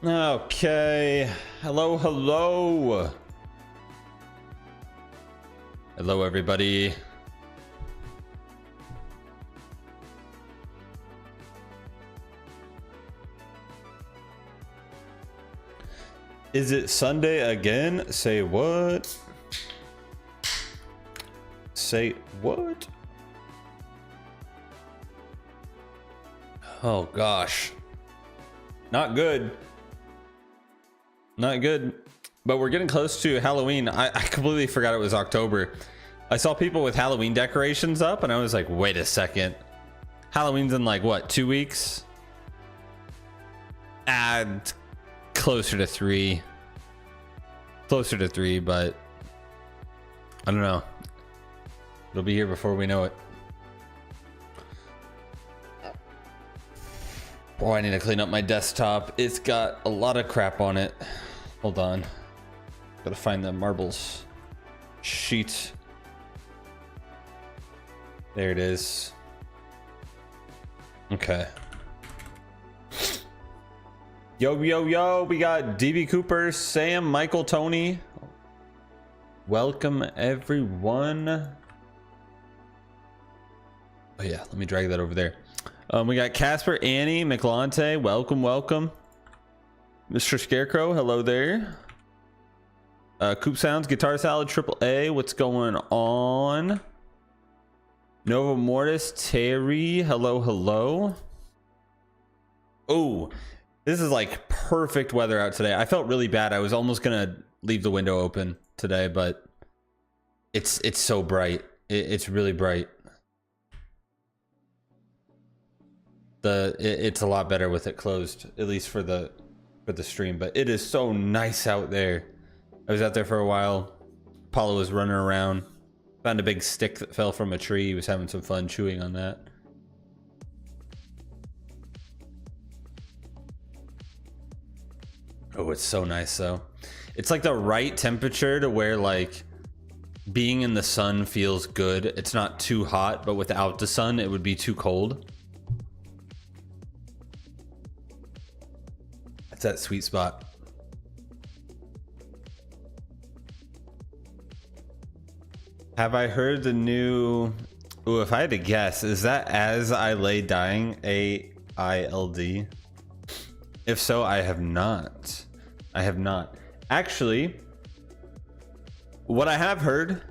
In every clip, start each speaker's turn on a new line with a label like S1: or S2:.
S1: Okay. Hello, hello. Hello, everybody. Is it Sunday again? Say what? Say what? Oh gosh. Not good. Not good. But we're getting close to Halloween. I completely forgot it was October. I saw people with Halloween decorations up and I was like, wait a second. Halloween's in like what, 2 weeks? And closer to 3. Closer to 3, but I don't know. It'll be here before we know it. Boy, I need to clean up my desktop. It's got a lot of crap on it. Hold on. Gotta find the marbles sheet. There it is. Okay. Yo, yo, yo. We got DB Cooper, Sam, Michael, Tony. Welcome, everyone. Oh, yeah. Let me drag that over there. We got Casper, Annie, McLante. Welcome, welcome. Mr. Scarecrow, hello there. Coop Sounds, Guitar Salad, Triple A. What's going on? Nova Mortis, Terry. Hello, hello. Oh, this is like perfect weather out today. I felt really bad. I was almost gonna leave the window open today, but it's so bright. It's really bright. It's a lot better with it closed, at least for the stream. But it is so nice out there. I was out there for a while. Paulo was running around. Found a big stick that fell from a tree. He was having some fun chewing on that. Oh, it's so nice though. It's like the right temperature to where like being in the sun feels good. It's not too hot, but without the sun, it would be too cold. It's that sweet spot. Have I heard the new... Ooh, if I had to guess, is that As I Lay Dying, AILD? If so, I have not. I have not. Actually, what I have heard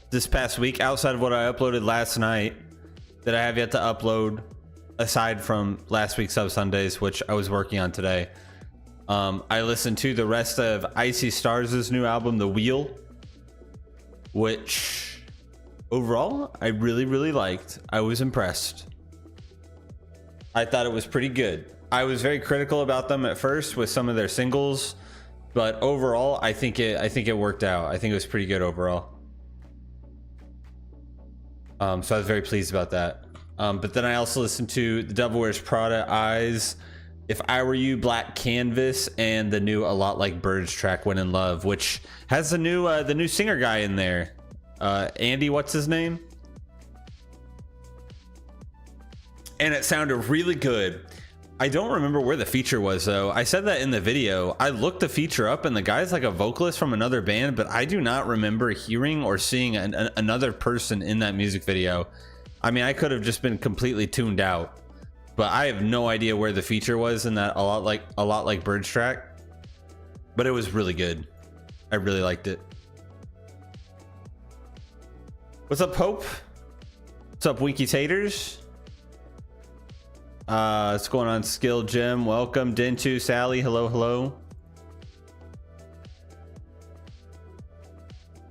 S1: this past week, outside of what I uploaded last night, that I have yet to upload, aside from last week's Sub Sundays, which I was working on today, I listened to the rest of Icy Stars' new album, The Wheel, which overall I really liked. I was impressed. I thought it was pretty good. I was very critical about them at first with some of their singles, but overall I think it worked out. I think it was pretty good overall. So I was very pleased about that. But then I also listened to The Devil Wears Prada, Eyes, If I Were You, Black Canvas, and the new A Lot Like Birds track, When in Love, which has the new singer guy in there. Andy, what's his name? And it sounded really good. I don't remember where the feature was though. I said that in the video. I looked the feature up and the guy's like a vocalist from another band, but I do not remember hearing or seeing another person in that music video. I mean, I could have just been completely tuned out, but I have no idea where the feature was in that a lot like Birds track. But it was really good. I really liked it. What's up, Pope? What's up, Wiki Taters? What's going on, Skill Jim? Welcome, Dentu, Sally. Hello, hello.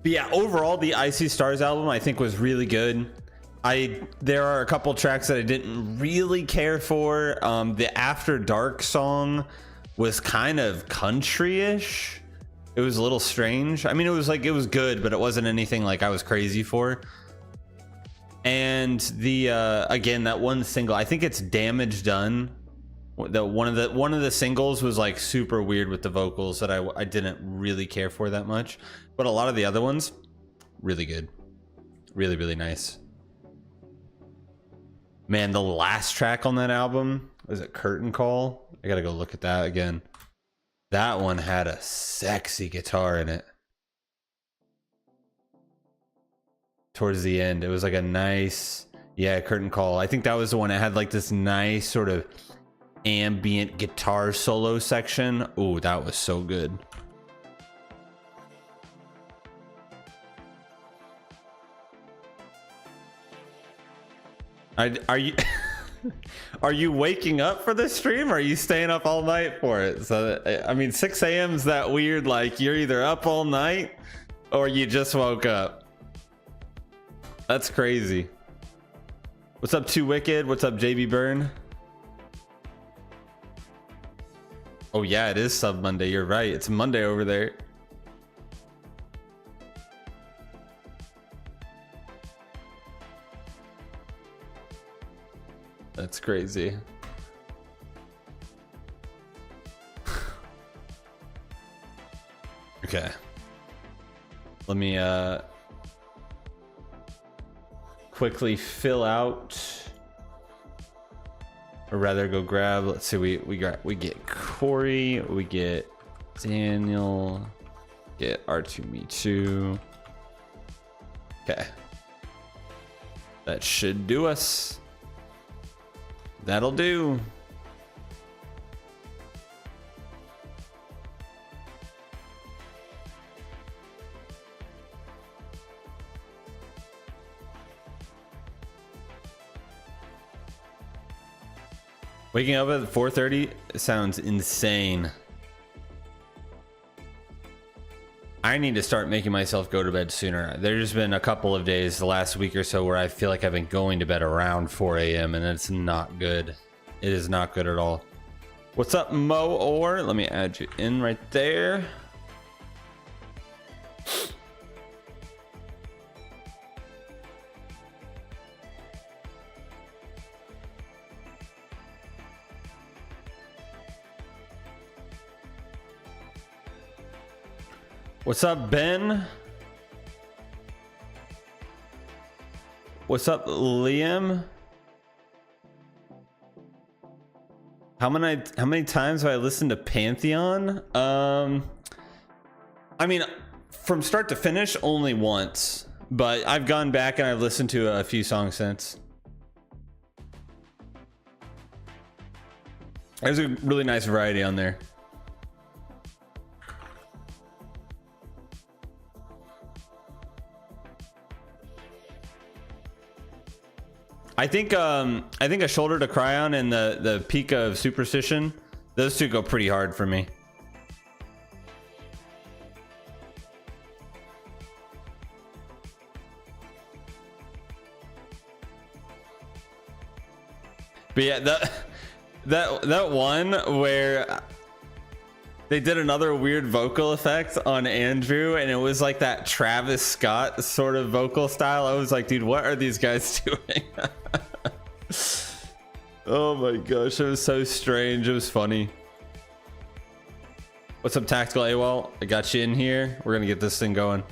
S1: But yeah, overall, the Icy Stars album I think was really good. There are a couple tracks that I didn't really care for. The After Dark song was kind of country-ish. It was a little strange. I mean, it was good, but it wasn't anything like I was crazy for. And the again, that one single, I think it's Damage Done. One of the singles was like super weird with the vocals that I didn't really care for that much. But a lot of the other ones, really good. Really nice. Man, the last track on that album, was it Curtain Call? I gotta go look at that again. That one had a sexy guitar in it. Towards the end, it was like a nice, yeah, curtain call. I think that was the one that had like this nice sort of ambient guitar solo section. Oh, that was so good. Are you are you waking up for this stream, or are you staying up all night for it? So I mean, 6 a.m. is that weird, like you're either up all night or you just woke up. That's crazy. What's up, Too Wicked? What's up, JB Burn? Oh yeah, it is Sub Monday. You're right. It's Monday over there. That's crazy. Okay. Let me quickly fill out, or rather go grab, let's see, we get Corey, we get Daniel, get R2Me2. Okay. That should do us. That'll do. Waking up at 4:30 sounds insane. I need to start making myself go to bed sooner. There's been a couple of days the last week or so where I feel like I've been going to bed around 4 a.m. and it's not good. It is not good at all. What's up, Mo Or? Let me add you in right there. What's up, Ben? What's up, Liam? How many times have I listened to Pantheon? I mean, from start to finish, only once. But I've gone back and I've listened to a few songs since. There's a really nice variety on there. I think A Shoulder to Cry On and the Peak of Superstition, those two go pretty hard for me. But yeah, that one where they did another weird vocal effect on Andrew, and it was like that Travis Scott sort of vocal style. I was like, dude, what are these guys doing? Oh my gosh, it was so strange. It was funny. What's up, Tactical AWOL? I got you in here. We're gonna get this thing going.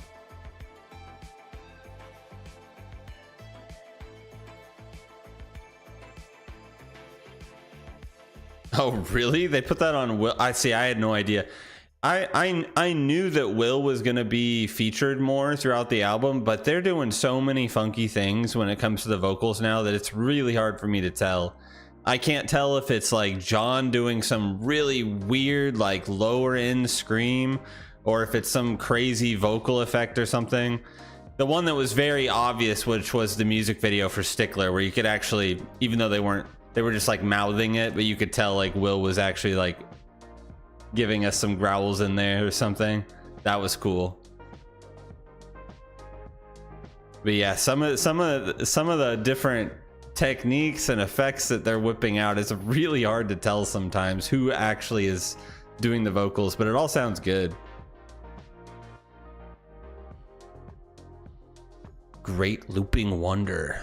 S1: Oh really? They put that on Will? I see. I had no idea. I knew that Will was going to be featured more throughout the album, but they're doing so many funky things when it comes to the vocals now that it's really hard for me to tell. I can't tell if it's like John doing some really weird like lower end scream, or if it's some crazy vocal effect or something. The one that was very obvious, which was the music video for Stickler, where you could actually, even though they were just like mouthing it, but you could tell like Will was actually like giving us some growls in there or something. That was cool. But yeah, some of the different techniques and effects that they're whipping out, it's really hard to tell sometimes who actually is doing the vocals, but it all sounds good. Great looping wonder.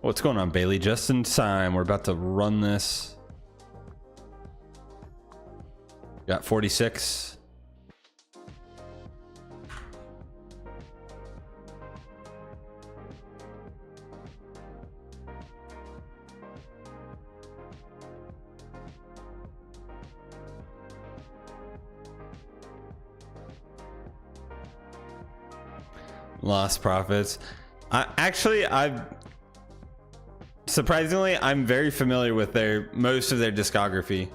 S1: What's going on, Bailey? Just in time. We're about to run this. Got 46. Lost Prophets. Surprisingly, I'm very familiar with most of their discography.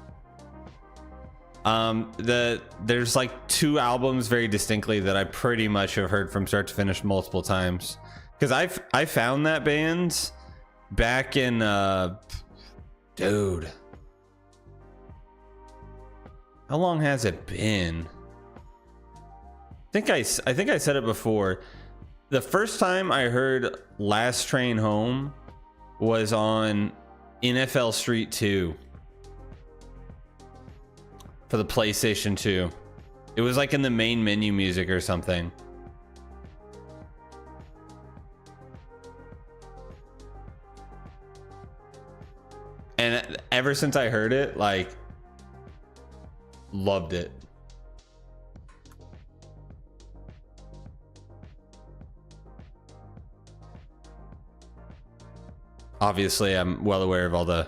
S1: There's like 2 albums very distinctly that I pretty much have heard from start to finish multiple times, because I found that band back in dude, how long has it been? I think I said it before. The first time I heard Last Train Home was on NFL Street 2 for the PlayStation 2. It was like in the main menu music or something. And ever since I heard it, like, loved it. Obviously, I'm well aware of all the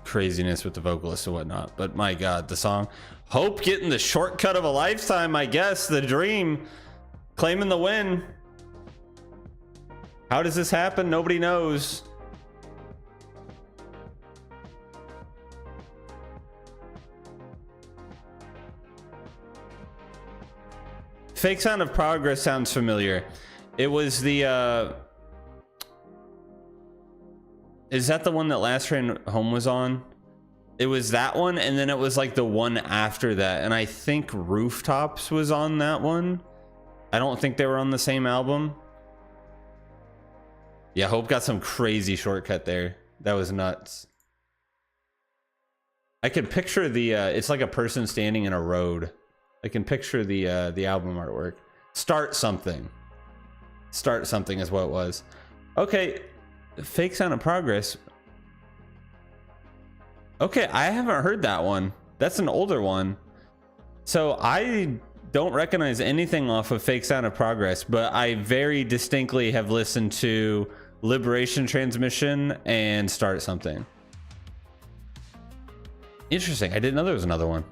S1: craziness with the vocalists and whatnot, but my God, the song. Hope getting the shortcut of a lifetime, I guess. The dream, claiming the win. How does this happen? Nobody knows. Fake Sound of Progress sounds familiar. It was the is that the one that Last Train Home was on? It was that one, and then it was like the one after that, and I think Rooftops was on that one. I don't think they were on the same album. Yeah, Hope got some crazy shortcut there. That was nuts. I can picture the it's like a person standing in a road. I can picture the album artwork. Start Something. Start Something is what it was. Okay, Fake Sound of Progress. Okay, I haven't heard that one. That's an older one. So I don't recognize anything off of Fake Sound of Progress, but I very distinctly have listened to Liberation Transmission and Start Something. Interesting. I didn't know there was another one.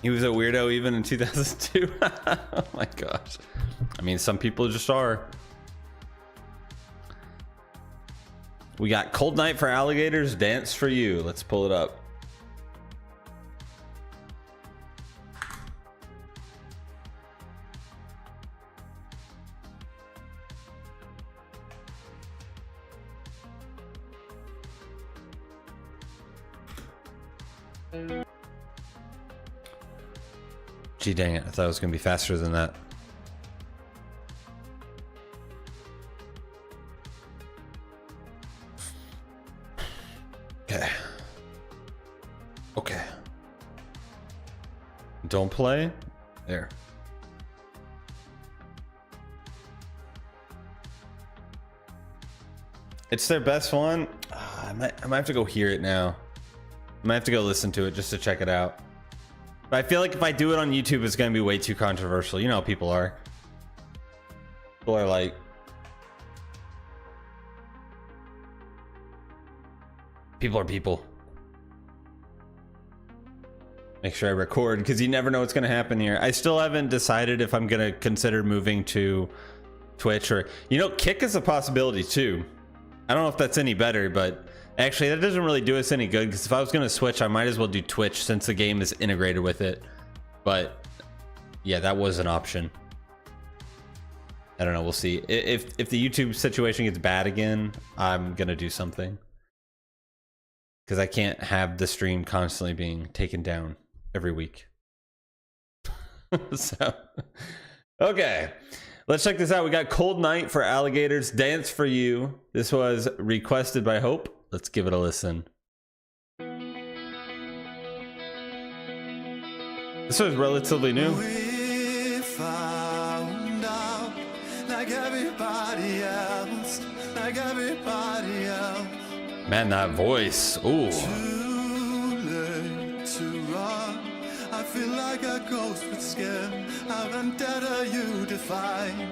S1: He was a weirdo even in 2002. Oh my gosh. I mean, some people just are. We got Cold Night for Alligators, Dance for You. Let's pull it up. Gee, dang it. I thought it was going to be faster than that. Okay. Okay. Don't play? There. It's their best one? I might have to go hear it now. I might have to go listen to it just to check it out. But I feel like if I do it on YouTube, it's going to be way too controversial. You know how people are. People are like... People are people. Make sure I record, because you never know what's going to happen here. I still haven't decided if I'm going to consider moving to Twitch or... You know, Kick is a possibility too. I don't know if that's any better, but... Actually, that doesn't really do us any good, because if I was going to switch, I might as well do Twitch since the game is integrated with it. But yeah, that was an option. I don't know. We'll see. If the YouTube situation gets bad again, I'm going to do something. Because I can't have the stream constantly being taken down every week. So, okay. Let's check this out. We got Cold Night for Alligators, Dance for You. This was requested by Hope. Let's give it a listen. This was relatively new.
S2: We found out, like everybody else, like everybody else.
S1: Man, that voice. Ooh.
S2: Too late to run. I feel like a ghost with skin. I a vendetta you defined.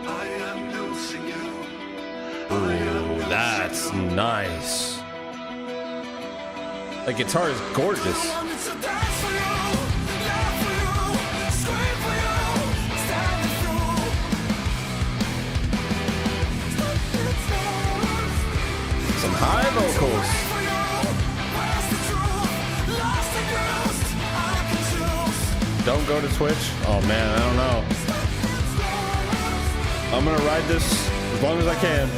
S2: I am losing you.
S1: Ooh, that's nice. The guitar is gorgeous. Some high vocals. Don't go to Twitch. Oh man, I don't know. I'm gonna ride this as long as I can.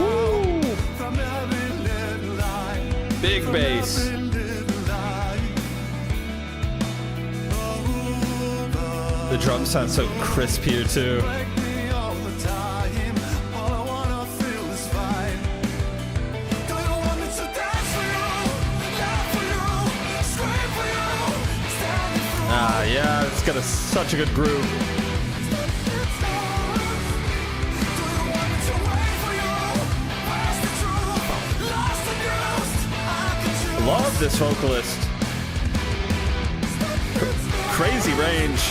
S1: Woo! Big bass. The drums sound so crisp here too. Yeah, it's got such a good groove. Love this vocalist. Crazy range.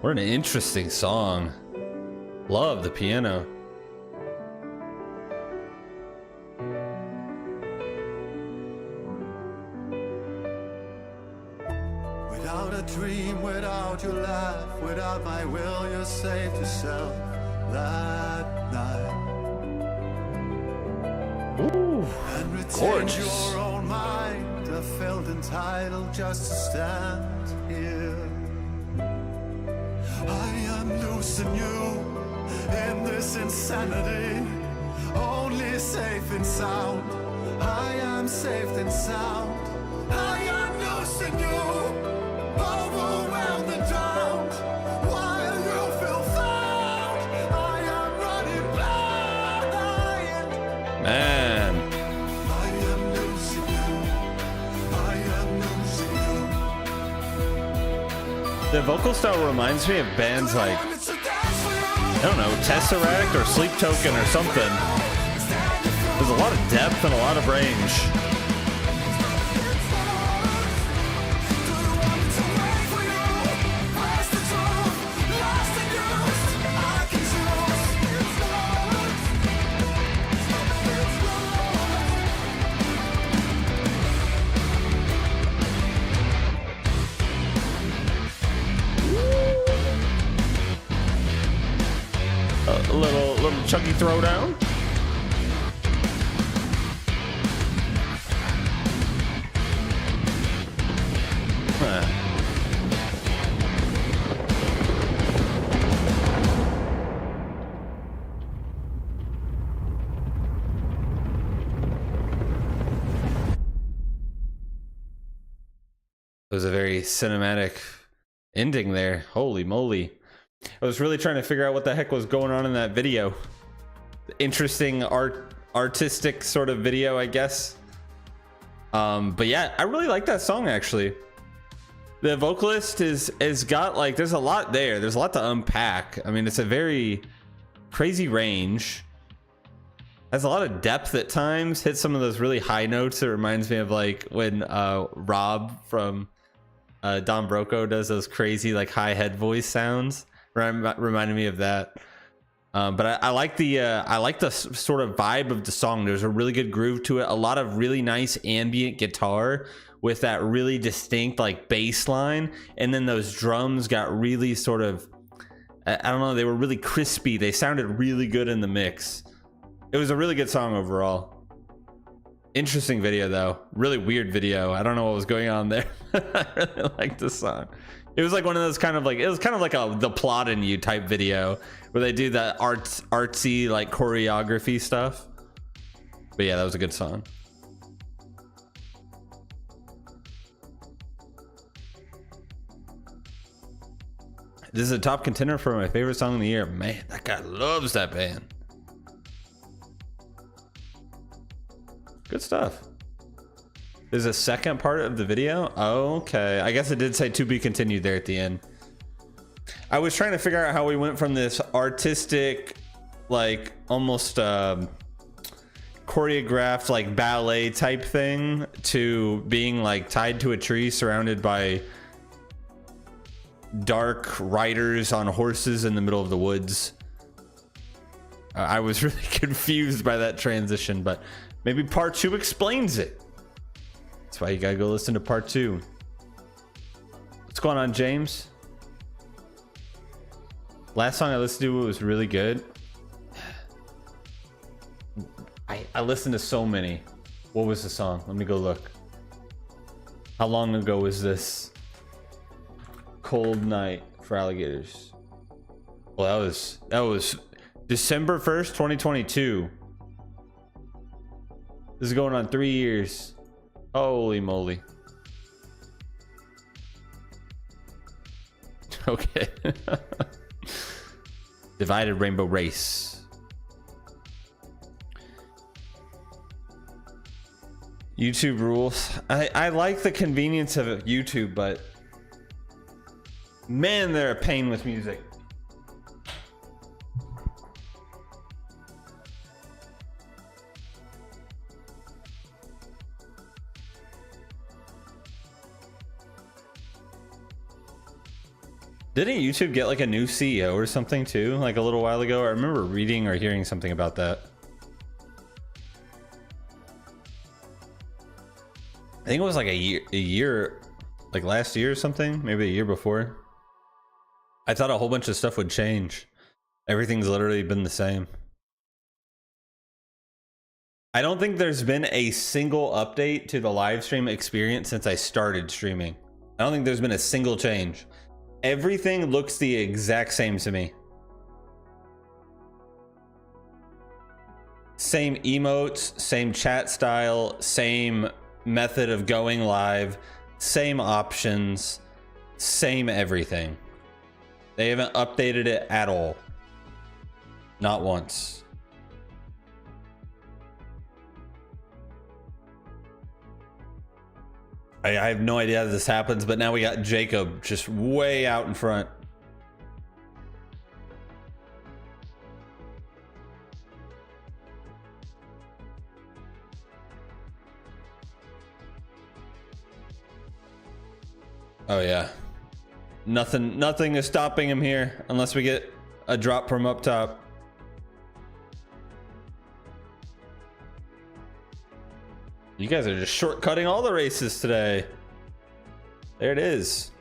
S1: What an interesting song. Love the piano.
S2: Without a dream, without your laugh, without my will, you saved yourself that night.
S1: Ooh,
S2: And retained
S1: gorgeous.
S2: your own mind. I felt entitled just to stand here. I am losing you in this insanity. Only safe and sound. I am safe and sound. I am losing you. Overwhelmed and drowned. While you feel found. I am running blind.
S1: Man.
S2: I am losing you. I am losing you.
S1: The vocal style reminds me of bands like, I don't know, Tesseract or Sleep Token or something. There's a lot of depth and a lot of range. A little chunky throwdown. It was a very cinematic ending there. Holy moly. I was really trying to figure out what the heck was going on in that video. Interesting artistic sort of video, I guess. But yeah, I really like that song actually. The vocalist is got like, there's a lot there. There's a lot to unpack. I mean, it's a very crazy range. Has a lot of depth at times. Hits some of those really high notes. It reminds me of like when Rob from Don Broco does those crazy like high head voice sounds. Reminded me of that. But I like the sort of vibe of the song. There's a really good groove to it. A lot of really nice ambient guitar with that really distinct like bass line, and then those drums got really sort of, I don't know, they were really crispy. They sounded really good in the mix. It was a really good song overall. Interesting video though. Really weird video. I don't know what was going on there. I really liked the song. It was like one of those kind of like, it was kind of like a The Plot in You type video where they do that artsy like choreography stuff. But yeah, that was a good song. This is a top contender for my favorite song of the year. Man, that guy loves that band. Good stuff. There's a second part of the video. Okay, I guess it did say to be continued there at the end. I was trying to figure out how we went from this artistic, like almost choreographed like ballet type thing to being like tied to a tree surrounded by dark riders on horses in the middle of the woods. I was really confused by that transition, but maybe part 2 explains it. That's why you gotta go listen to part 2. What's going on, James? Last song I listened to was really good. I listened to so many. What was the song? Let me go look. How long ago was this? Cold Night for Alligators. Well, that was December 1st, 2022. This is going on 3 years. Holy moly. Okay. Divided Rainbow Race. YouTube rules. I like the convenience of YouTube, but man, they're a pain with music. Didn't YouTube get like a new CEO or something too, like a little while ago? I remember reading or hearing something about that. I think it was like a year, like last year or something, maybe a year before. I thought a whole bunch of stuff would change. Everything's literally been the same. I don't think there's been a single update to the live stream experience since I started streaming. I don't think there's been a single change. Everything looks the exact same to me. Same emotes, same chat style, same method of going live, same options, same everything. They haven't updated it at all. Not once. I have no idea how this happens, but now we got Jacob just way out in front. Oh yeah. Nothing is stopping him here unless we get a drop from up top. You guys are just shortcutting all the races today. There it is.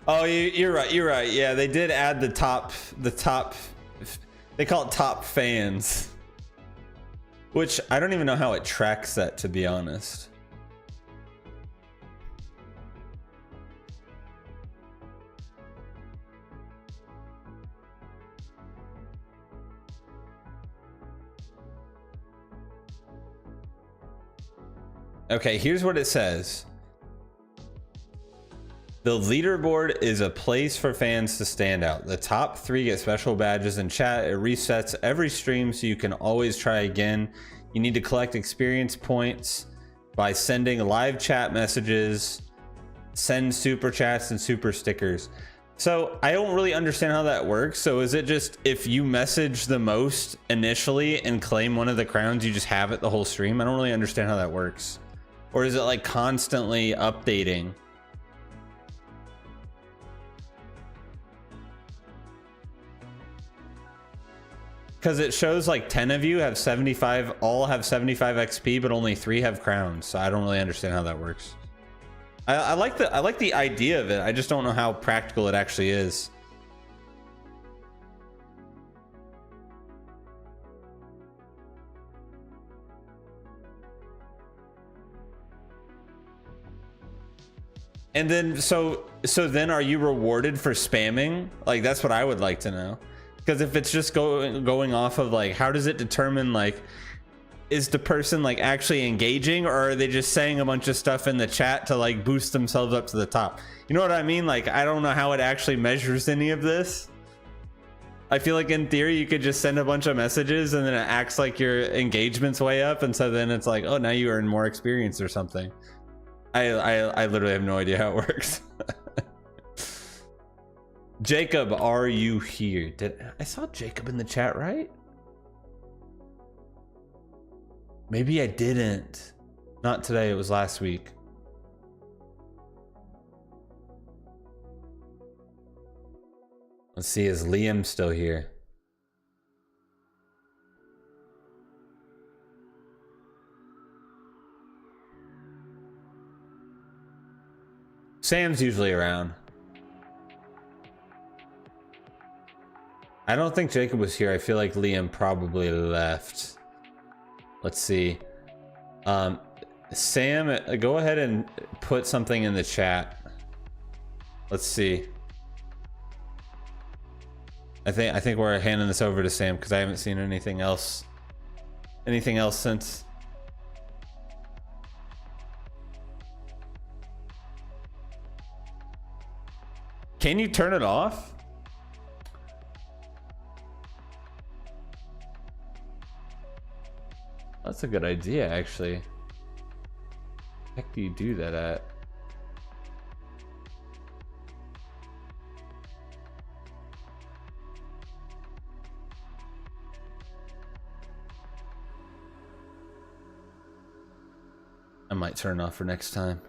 S1: Oh, you're right. You're right. Yeah, they did add the top. They call it top fans, which I don't even know how it tracks that, to be honest. Okay, here's what it says. The leaderboard is a place for fans to stand out. The top 3 get special badges in chat. It resets every stream so you can always try again. You need to collect experience points by sending live chat messages, send super chats and super stickers. So I don't really understand how that works. So is it just if you message the most initially and claim one of the crowns, you just have it the whole stream? I don't really understand how that works. Or is it like constantly updating? Because it shows like 10 of you have 75, all have 75 XP, but only 3 have crowns. So I don't really understand how that works. I like the idea of it. I just don't know how practical it actually is. And then so then are you rewarded for spamming? Like that's what I would like to know. Because if it's just going off of like, how does it determine like is the person like actually engaging, or are they just saying a bunch of stuff in the chat to like boost themselves up to the top? You know what I mean? Like, I don't know how it actually measures any of this. I feel like in theory you could just send a bunch of messages and then it acts like your engagement's way up, and so then it's like, oh, now you earn more experience or something. I literally have no idea how it works. Jacob, are you here? I saw Jacob in the chat, right? Maybe I didn't. Not today, it was last week. Let's see, is Liam still here? Sam's usually around. I don't think Jacob was here. I feel like Liam probably left. Let's see. Sam, go ahead and put something in the chat. Let's see. I think we're handing this over to Sam because I haven't seen anything else since. Can you turn it off? That's a good idea, actually. The heck do you do that at? I might turn it off for next time.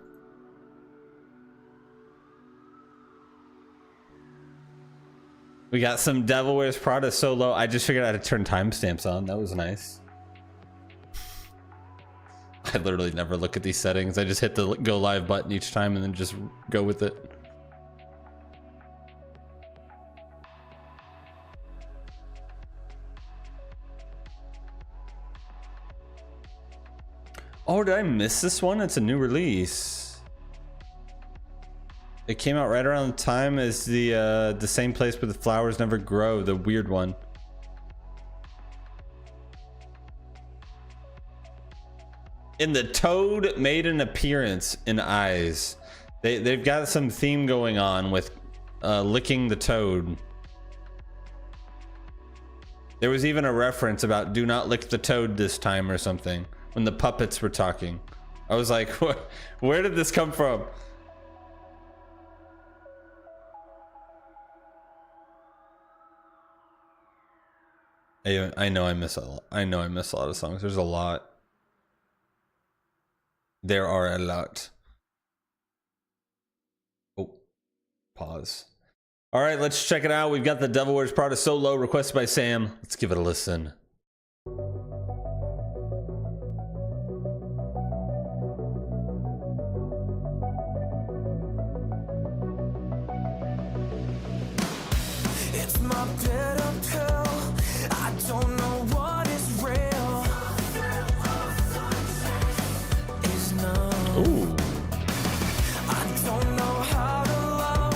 S1: We got some Devil Wears Prada solo. I just figured out how to turn timestamps on. That was nice. I literally never look at these settings. I just hit the go live button each time and then just go with it. Oh, did I miss this one? It's a new release. It came out right around the time as the same place where the flowers never grow, the weird one. And the toad made an appearance in Eyes. They've got some theme going on with licking the toad. There was even a reference about do not lick the toad this time or something when the puppets were talking. I was like, where did this come from? I know I miss a lot. I know I miss a lot of songs. There's a lot. There are a lot. Oh, pause. All right, let's check it out. We've got the Devil Wears Prada solo requested by Sam. Let's give it a listen.
S2: It's my bitter pill. I don't know what is real. Is none.
S1: Ooh.
S2: I don't know how to love.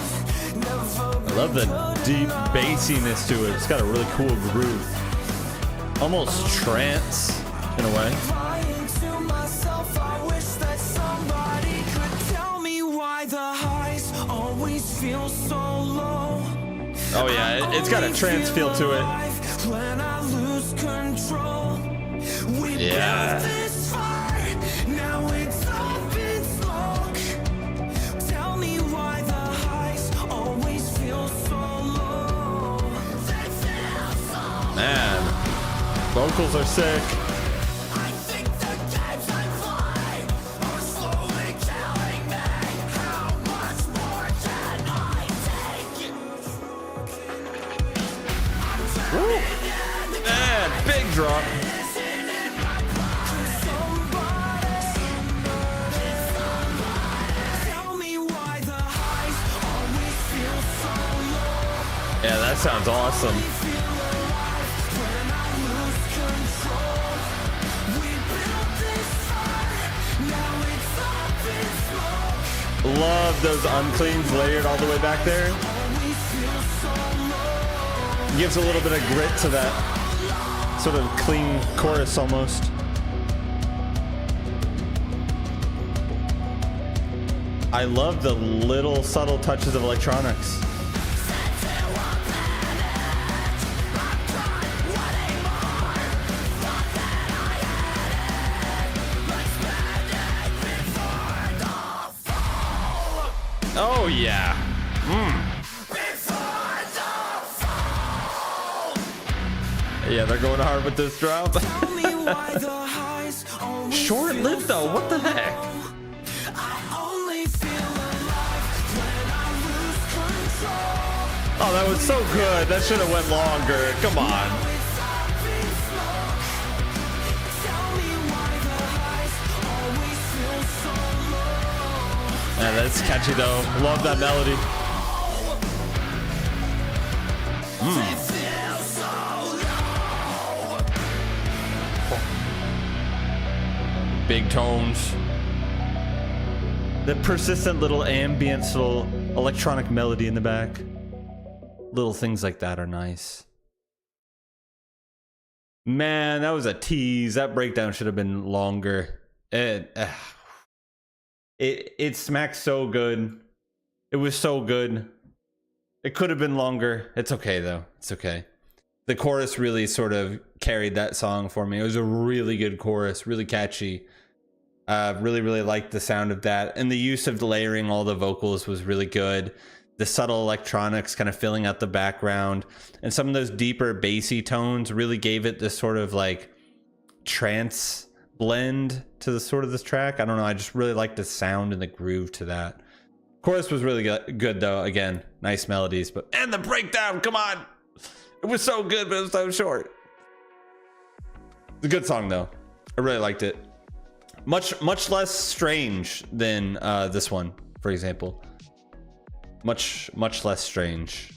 S2: Never
S1: I love the deep bassiness to it. It's got a really cool groove. Almost trance in a way.
S2: lying to myself. I wish that somebody could tell me why the highs always feel so low.
S1: Oh yeah, it's got a trance feel to it.
S2: When I lose control, we
S1: Yeah.
S2: built this fire, now it's up in smoke. Tell me why the highs always feel so low. They feel so
S1: Man, vocals are sick.
S2: I think the games I play are slowly telling me how much more can I take.
S1: Woo. Man, big drop.
S2: Tell me why the highs always feel so low.
S1: Yeah, that sounds awesome.
S2: Feel alive when I lose control. We built this fire, now it's up in smoke.
S1: Love those uncleans layered all the way back there.
S2: Always feel so low.
S1: Gives a little bit of grit to that sort of clean chorus almost. I love the little subtle touches of electronics. Oh yeah. Yeah, they're going hard with this drop. Short-lived though, what the heck? Oh, that was so good. That should have went longer. Come on. Yeah, that's catchy though. Love that melody. Big tones. The persistent little ambient, little electronic melody in the back. Little things like that are nice. Man, that was a tease. That breakdown should have been longer. It smacked so good. It was so good. It could have been longer. It's okay though. It's okay. The chorus really sort of carried that song for me. It was a really good chorus, really catchy. Really liked the sound of that. And the use of layering all the vocals was really good. The subtle electronics kind of filling out the background. And some of those deeper bassy tones really gave it this sort of like trance blend to the sort of this track. I don't know. I just really liked the sound and the groove to that. Chorus was really good though. Again, nice melodies, but and the breakdown, come on. It was so good, but it was so short. It's a good song though. I really liked it. Much less strange than this one, for example. Much less strange.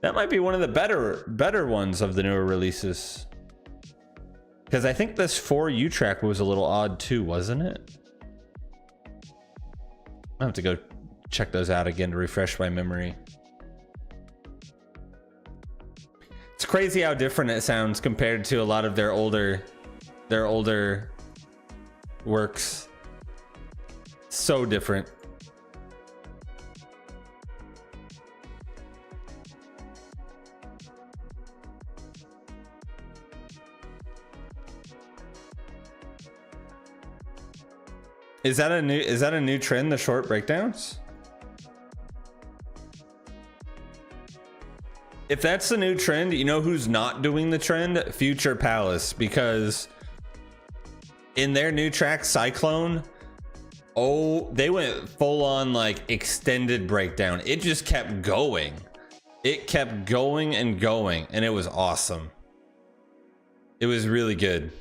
S1: That might be one of the better ones of the newer releases. Because I think this 4U track was a little odd too, wasn't it? I have to go check those out again to refresh my memory. It's crazy how different it sounds compared to a lot of their older works. So different. Is that a new trend, the short breakdowns? If that's the new trend, you know who's not doing the trend? Future Palace, because in their new track Cyclone, oh, they went full on like extended breakdown. It just kept going. It kept going and going, and it was awesome. It was really good.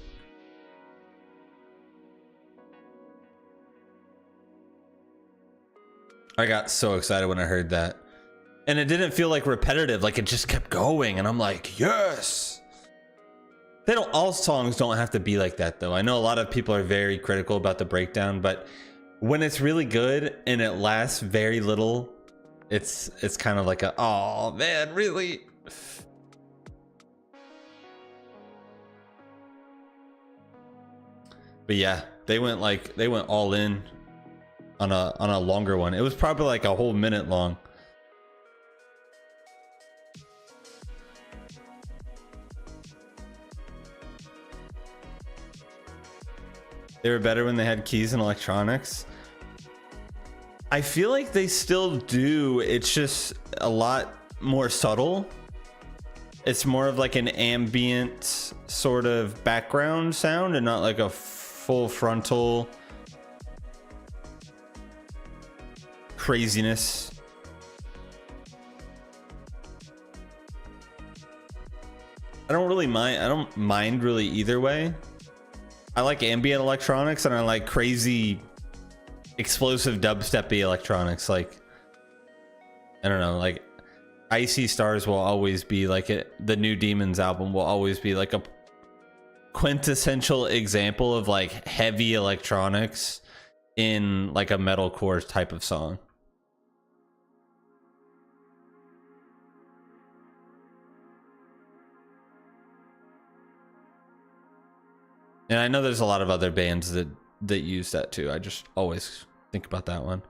S1: I got so excited when I heard that. And it didn't feel like repetitive, like it just kept going, and I'm like, yes. All songs don't have to be like that though. I know a lot of people are very critical about the breakdown, but when it's really good and it lasts very little, it's kind of like a, oh man, really? But yeah, they went all in on a longer one. It was probably like a whole minute long. They were better when they had keys and electronics. I feel like they still do. It's just a lot more subtle. It's more of like an ambient sort of background sound and not like a full frontal craziness. I don't mind really either way. I like ambient electronics and I like crazy explosive dubsteppy electronics. Like, I don't know, like Icy Stars will always be like the new Demons album will always be like a quintessential example of like heavy electronics in like a metalcore type of song. And I know there's a lot of other bands that use that too. I just always think about that one.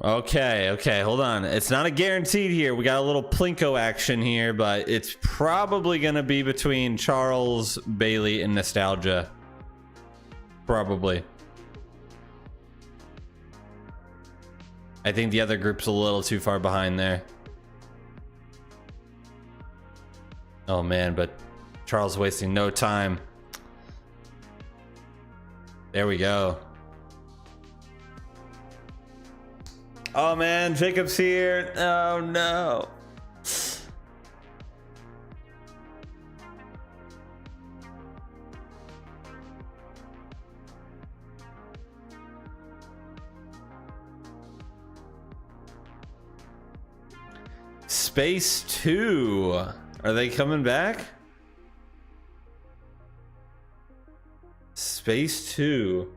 S1: Okay, hold on. It's not a guaranteed here. We got a little Plinko action here, but it's probably gonna be between Charles, Bailey, and Nostalgia. Probably. I think the other group's a little too far behind there. Oh man, but Charles wasting no time. There we go. Oh man, Jacob's here. Oh no. Space 2. Are they coming back? Space 2.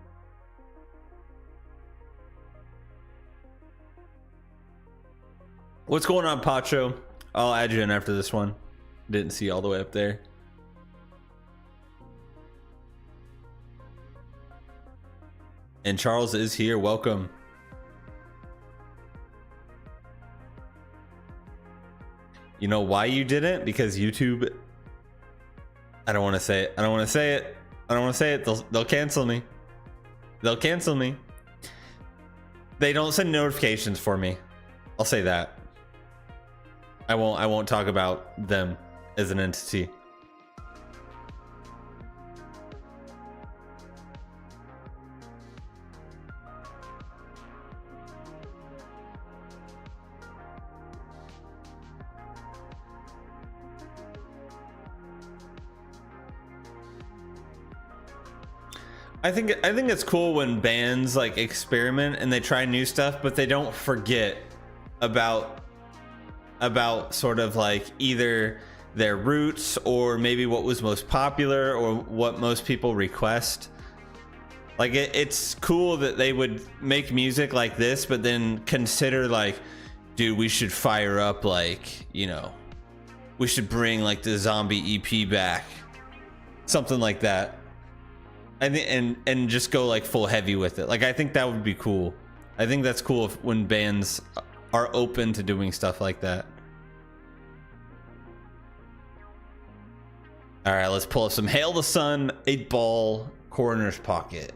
S1: What's going on, Pacho? I'll add you in after this one. Didn't see all the way up there. And Charles is here. Welcome. You know why you didn't? Because YouTube... I don't want to say it. I don't want to say it. I don't want to say it. They'll cancel me. They'll cancel me. They don't send notifications for me. I'll say that. I won't talk about them as an entity. I think it's cool when bands like experiment and they try new stuff, but they don't forget about sort of like either their roots or maybe what was most popular or what most people request. Like it's cool that they would make music like this, but then consider like, dude, we should fire up, like, you know, we should bring like the Zombie EP back, something like that. I think, and just go like full heavy with it. Like, I think that would be cool. I think that's cool if, when bands are open to doing stuff like that. All right, let's pull up some Hail the Sun, 8-Ball, Coroner's Pocket.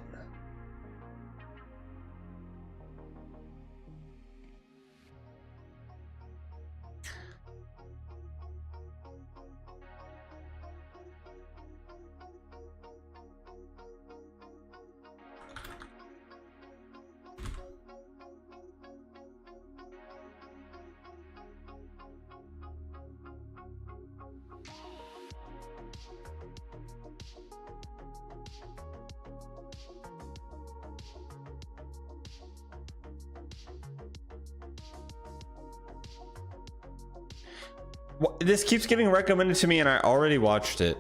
S1: This keeps getting recommended to me and I already watched it.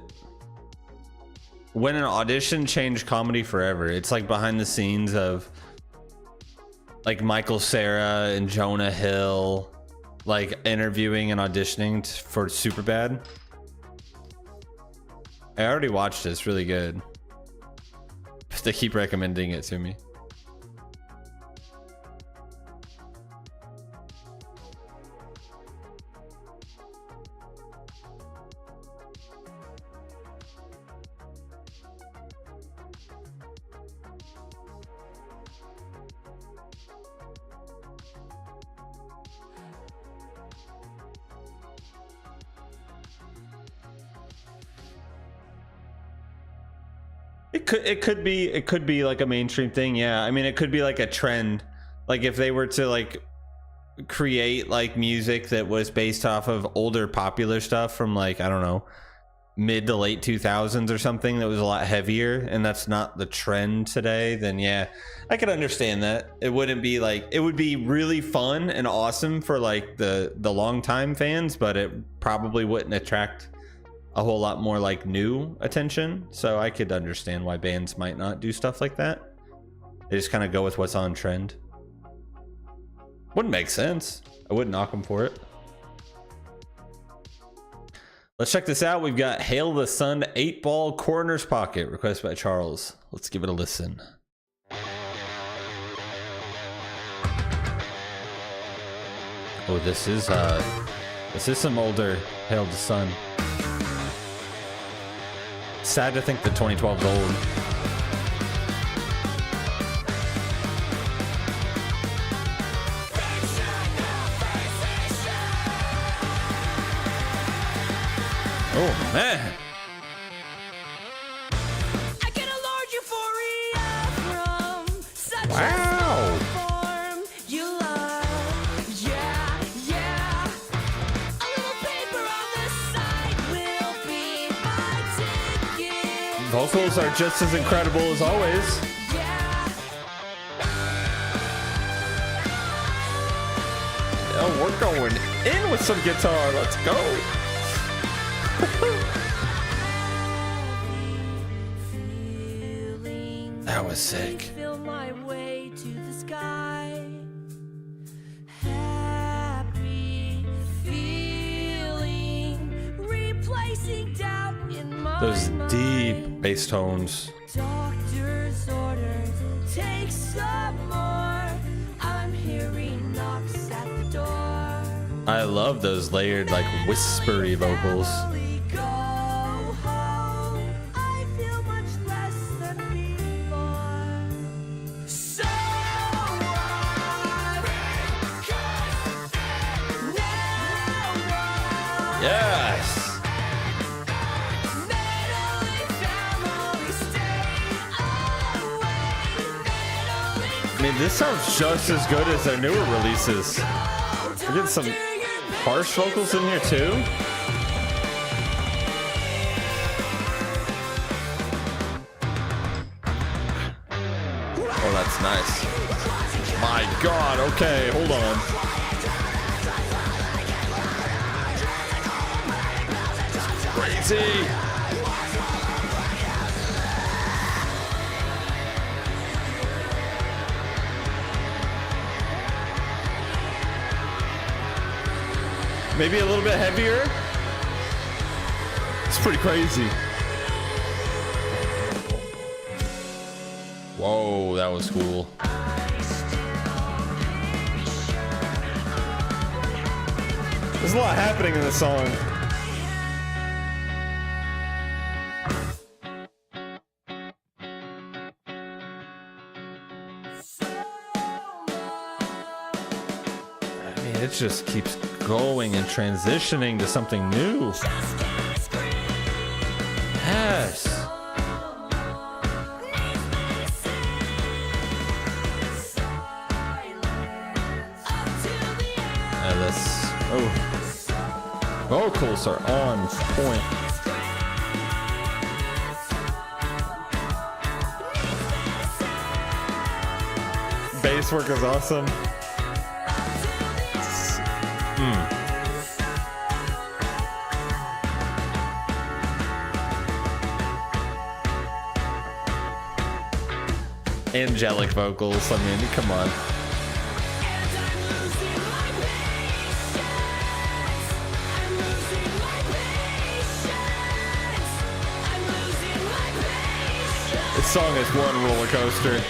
S1: When an Audition Changed Comedy Forever. It's like behind the scenes of like Michael Cera and Jonah Hill like interviewing and auditioning for Superbad. I already watched it. It's really good. But they keep recommending it to me. It could be like a mainstream thing. Yeah, I mean, it could be like a trend. Like if they were to like create like music that was based off of older popular stuff from like, I don't know, mid to late 2000s or something that was a lot heavier, and that's not the trend today, then yeah, I could understand that. It wouldn't be like, it would be really fun and awesome for like the longtime fans, but it probably wouldn't attract a whole lot more like new attention. So I could understand why bands might not do stuff like that. They just kind of go with what's on trend. Wouldn't make sense. I wouldn't knock them for it. Let's check this out. We've got Hail the Sun 8-Ball Coroner's Pocket, requested by Charles. Let's give it a listen. Oh, this is some older Hail the Sun. Sad to think the 2012 is old. Oh man.
S3: I get a large euphoria from such
S1: Wow.
S3: a form you love. Yeah, yeah. A little paper on the side will be my ticket.
S1: Vocals are just as incredible as always.
S3: Yeah.
S1: Oh, we're going in with some guitar. Let's go. That was sick.
S3: Feel my way to the sky. Happy feeling, replacing doubt in my
S1: Those
S3: mind.
S1: deep bass tones.
S3: Doctor's orders, take some more. I'm hearing knocks at the door.
S1: I love those layered, like whispery vocals.
S3: Family, go home. I feel much less than before. So now
S1: Yes. I mean, this sounds just as good as their newer releases. We're getting some harsh vocals in here too. Oh, that's nice. My God. Okay, hold on. Crazy. Maybe a little bit heavier. It's pretty crazy. Whoa, that was cool. There's a lot happening in this song. I mean, it just keeps going and transitioning to something new. Yes. Yeah, this. Oh, vocals are on point. Bass work is awesome. Angelic vocals. I mean, come on. This song is one roller coaster.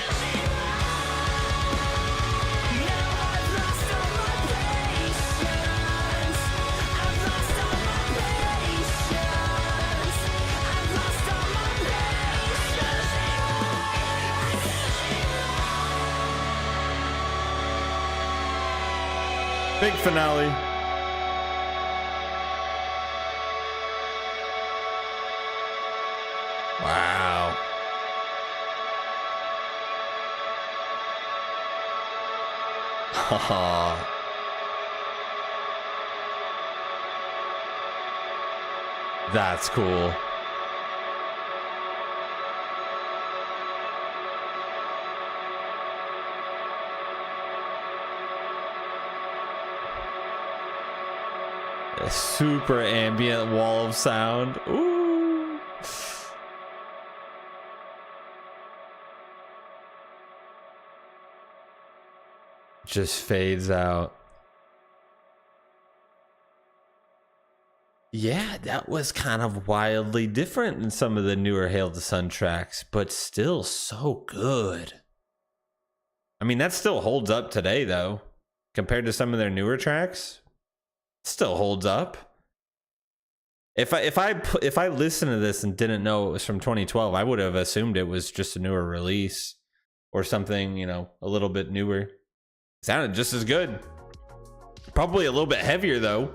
S1: Big finale. Wow. Haha. That's cool. A super ambient wall of sound. Ooh. Just fades out. Yeah, that was kind of wildly different than some of the newer Hail to Sun tracks, but still so good. I mean, that still holds up today, though, compared to some of their newer tracks. Still holds up. If I listened to this and didn't know it was from 2012, I would have assumed it was just a newer release or something, you know, a little bit newer. Sounded just as good. Probably a little bit heavier, though.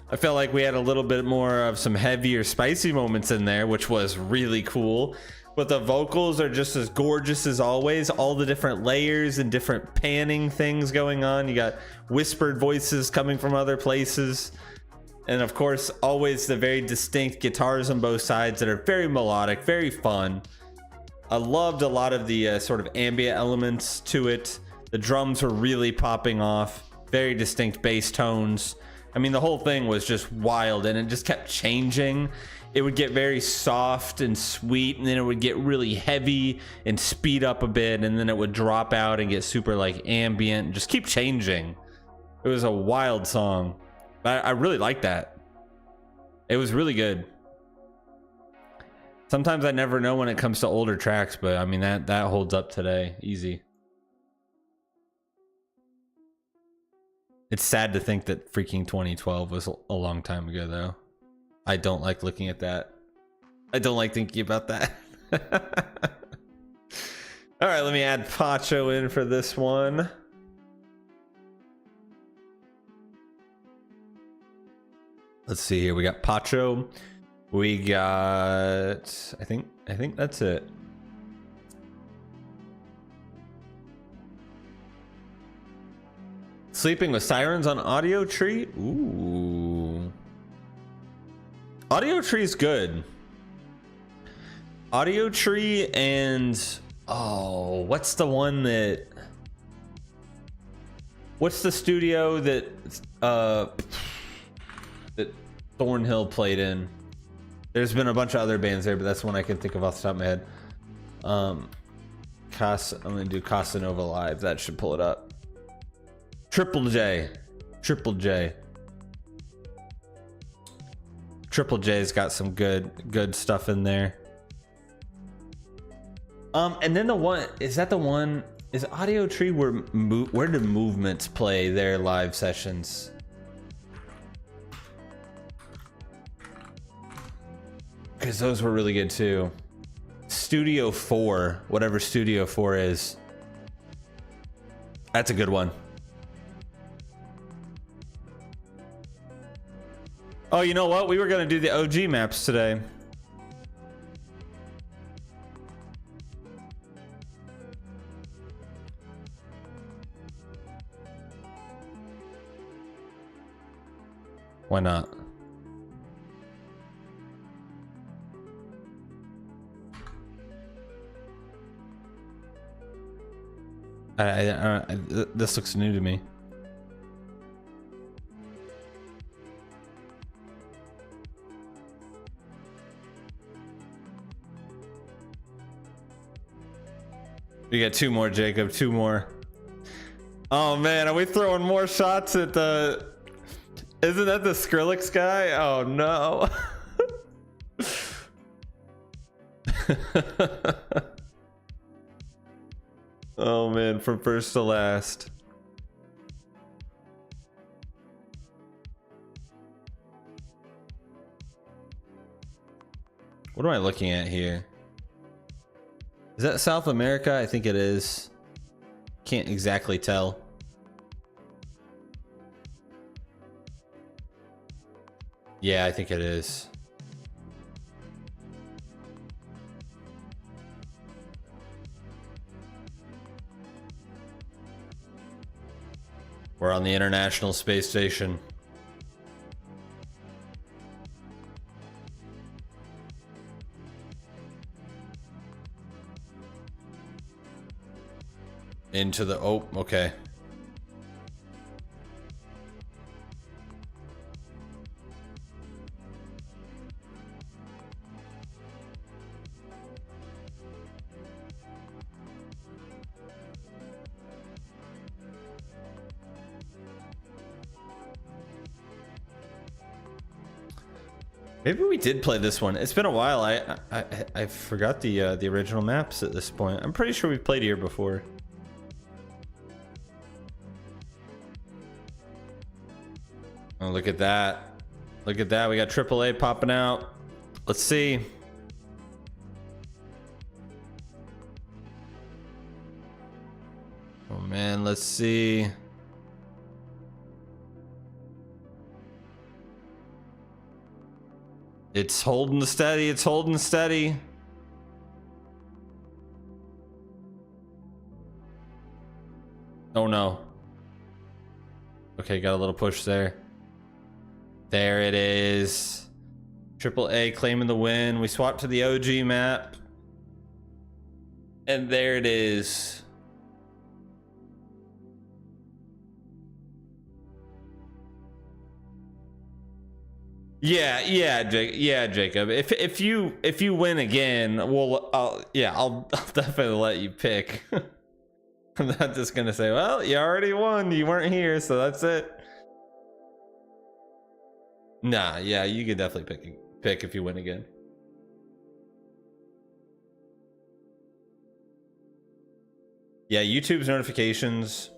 S1: I felt like we had a little bit more of some heavier, spicy moments in there, which was really cool. But the vocals are just as gorgeous as always. All the different layers and different panning things going on. You got whispered voices coming from other places. And of course, always the very distinct guitars on both sides that are very melodic, very fun. I loved a lot of the sort of ambient elements to it. The drums were really popping off. Very distinct bass tones. I mean, the whole thing was just wild, and it just kept changing. It would get very soft and sweet, and then it would get really heavy and speed up a bit, and then it would drop out and get super like ambient and just keep changing. It was a wild song. I really liked that. It was really good. Sometimes I never know when it comes to older tracks, but I mean, that holds up today. Easy. It's sad to think that freaking 2012 was a long time ago, though. I don't like looking at that. I don't like thinking about that. All right, let me add Pacho in for this one. Let's see here. We got Pacho. We got... I think that's it. Sleeping with Sirens on Audio Tree. Ooh. Audio Tree's good. Audio Tree and... Oh, what's the one that... What's the studio that... that Thornhill played in? There's been a bunch of other bands there, but that's one I can think of off the top of my head. I'm gonna do Casanova Live. That should pull it up. Triple J. Triple J's got some good stuff in there. And then the one, is that the one, is Audio Tree where do Movements play their live sessions? Because those were really good too. Studio 4, whatever Studio 4 is. That's a good one. Oh, you know what? We were going to do the OG maps today. Why not? This looks new to me. We got two more, Jacob. Two more. Oh man, are we throwing more shots at the... Isn't that the Skrillex guy? Oh no. Oh man, from first to last. What am I looking at here? Is that South America? I think it is. Can't exactly tell. Yeah, I think it is. We're on the International Space Station. Into the... Oh, okay. Maybe we did play this one. It's been a while. I forgot the original maps at this point. I'm pretty sure we've played here before. Oh, look at that. Look at that. We got AAA popping out. Let's see. Oh man, let's see. It's holding steady. It's holding steady. Oh no. Okay, got a little push there. There it is. AAA claiming the win. We swapped to the OG map. And there it is. Yeah, Jacob. If you win again, I'll definitely let you pick. I'm not just gonna say, well, you already won. You weren't here, so that's it. Nah, yeah, you could definitely pick if you win again. Yeah, YouTube's notifications.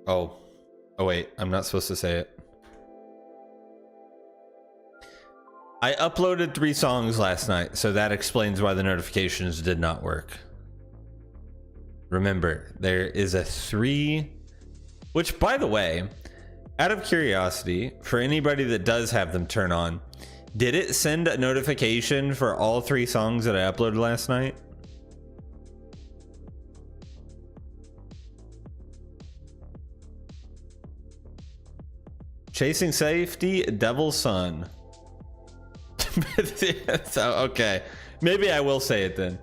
S1: Oh wait, I'm not supposed to say it. I uploaded 3 songs last night, so that explains why the notifications did not work. Remember, there is a 3, which, by the way, out of curiosity, for anybody that does have them turn on, did it send a notification for all 3 songs that I uploaded last night? Chasing Safety, Devil's Son. So, okay, maybe I will say it then.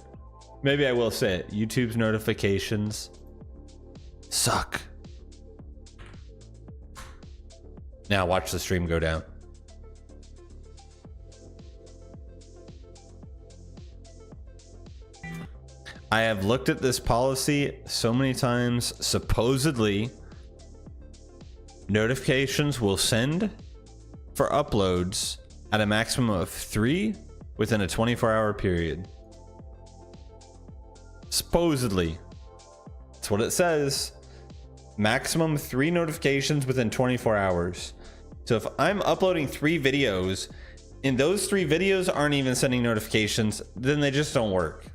S1: Maybe I will say it. YouTube's notifications suck. Now watch the stream go down. I have looked at this policy so many times. Supposedly, notifications will send for uploads at a maximum of 3 within a 24-hour period. Supposedly. That's what it says. Maximum 3 notifications within 24 hours. So if I'm uploading 3 videos and those 3 videos aren't even sending notifications, then they just don't work.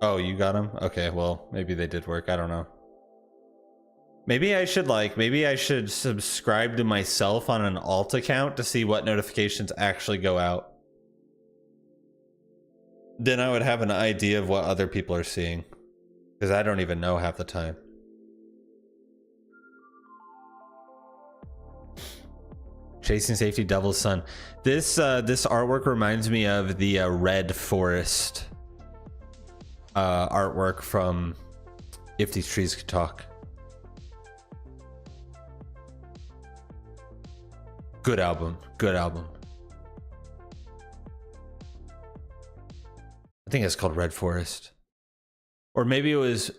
S1: Oh, you got them? Okay, well, maybe they did work. I don't know. Maybe I should subscribe to myself on an alt account to see what notifications actually go out. Then I would have an idea of what other people are seeing, because I don't even know half the time. Chasing Safety, Devil's Son. This artwork reminds me of the Red Forest artwork from If These Trees Could Talk. Good album. Good album. I think it's called Red Forest. Or maybe it was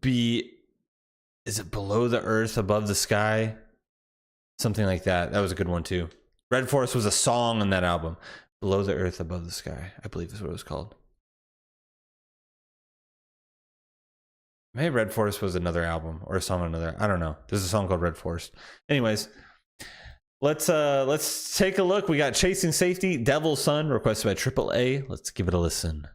S1: is it Below the Earth, Above the Sky? Something like that. That was a good one too. Red Forest was a song on that album. Below the Earth, Above the Sky, I believe is what it was called. Maybe Red Forest was another album or a song on another. I don't know. There's a song called Red Forest. Anyways, let's take a look. We got Chasing Safety, Devil's Son, requested by AAA. Let's give it a listen.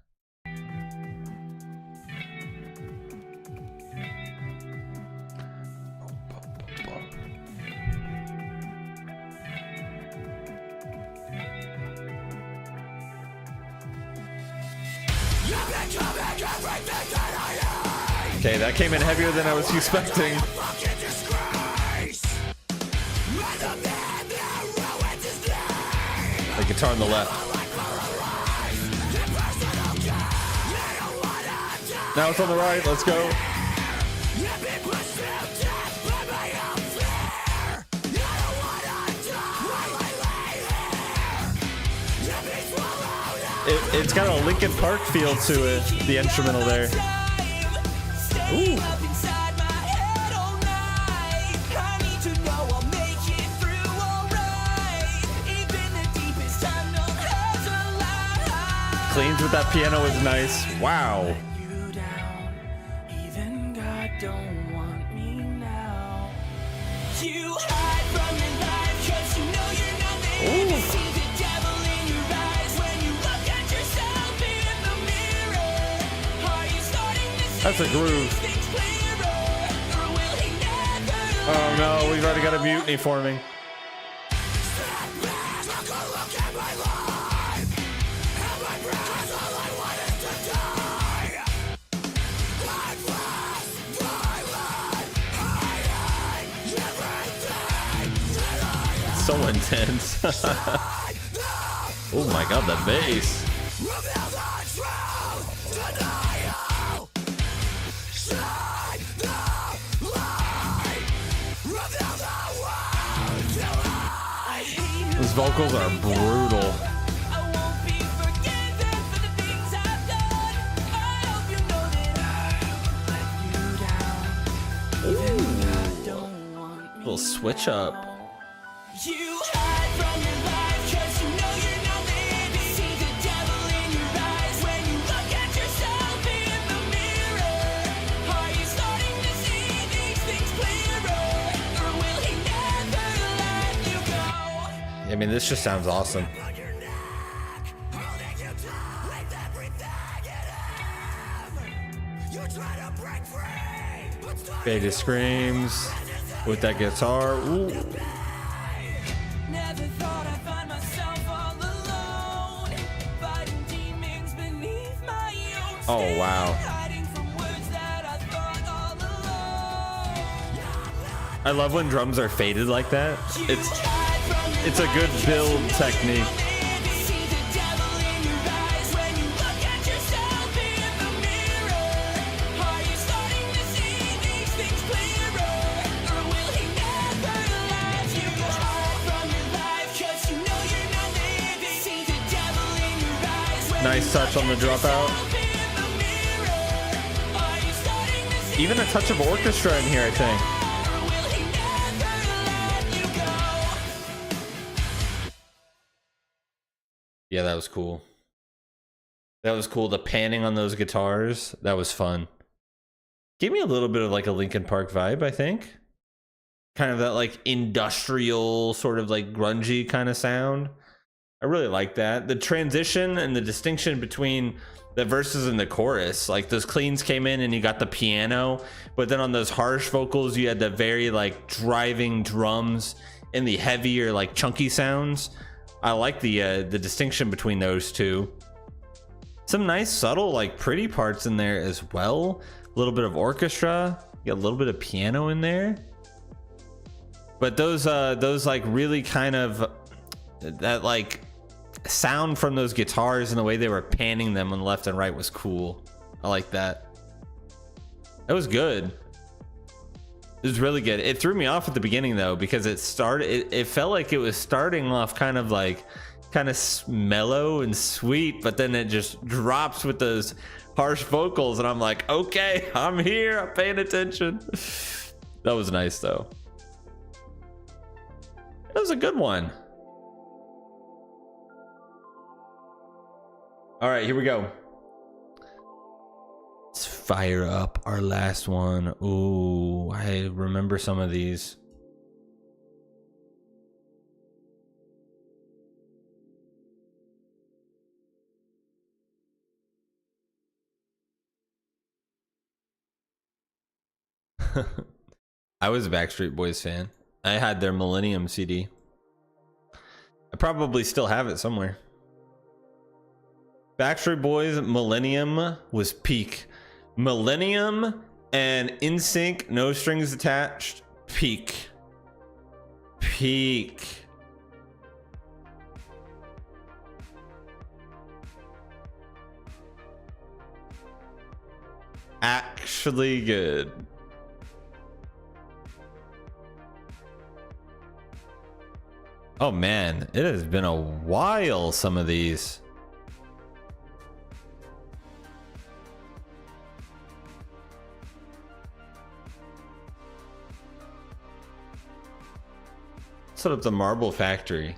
S1: Okay, that came in heavier than I was expecting. The guitar on the left. Now it's on the right. Let's go. It's got a Linkin Park feel to it, the instrumental there. Ooh. cleans with that piano was nice. Wow.
S3: you down. Even God don't want me now. You hide from your life 'cause you know you're nothing. You see the devil in your eyes when you look at yourself in the mirror. Are you starting to see
S1: That's a groove.
S3: things clearer? Or will he never
S1: Oh no, we've already got a mutiny forming. So intense. Oh my god, the bass. Those vocals are brutal.
S3: I won't be forgiven for the things I've done. I hope you know that I let you down. Even God don't want me
S1: Little switch up.
S3: now. You hide from your life 'cause you know you're nothing. See the devil in your eyes when you look at yourself in the mirror. Are you starting to see these things clearer? Or will he never let you go?
S1: I mean, this just sounds awesome. Beta screams with that guitar. Ooh.
S3: Never thought I'd find myself all alone, fighting demons beneath my own
S1: Oh,
S3: skin,
S1: wow.
S3: hiding from words that I thought all alone.
S1: I love when drums are faded like that. It's
S3: Hide from your
S1: it's a good
S3: life,
S1: build
S3: you know
S1: technique.
S3: you're nothing. See the devil in your eyes when you look at yourself in the mirror. Are you starting to see these things clearer? Or will he never let you go? Hide from your life 'cause you know you're nothing. See the devil in your eyes when
S1: Nice touch on the dropout. Even a touch of orchestra in here, I think. Yeah, that was cool. That was cool. The panning on those guitars, that was fun. Gave me a little bit of like a Linkin Park vibe, I think. Kind of that like industrial, sort of like grungy kind of sound. I really like that. The transition and the distinction between the verses and the chorus, like those cleans came in and you got the piano, but then on those harsh vocals, you had the very like driving drums and the heavier, like chunky sounds. I like the distinction between those two. Some nice, subtle, like pretty parts in there as well. A little bit of orchestra, you got a little bit of piano in there. But those like really kind of that like sound from those guitars and the way they were panning them on the left and right was cool. I like that. That was good. It was really good. It threw me off at the beginning though, because it felt like it was starting off kind of mellow and sweet, but then it just drops with those harsh vocals and I'm like, okay, I'm here, I'm paying attention. That was nice though. That was a good one. All right, here we go. Let's fire up our last one. Ooh, I remember some of these. I was a Backstreet Boys fan. I had their Millennium CD. I probably still have it somewhere. Backstreet Boys Millennium was peak. Millennium and NSYNC No Strings Attached, peak. Actually good. Oh man, it has been a while, some of these. Set up the Marble Factory.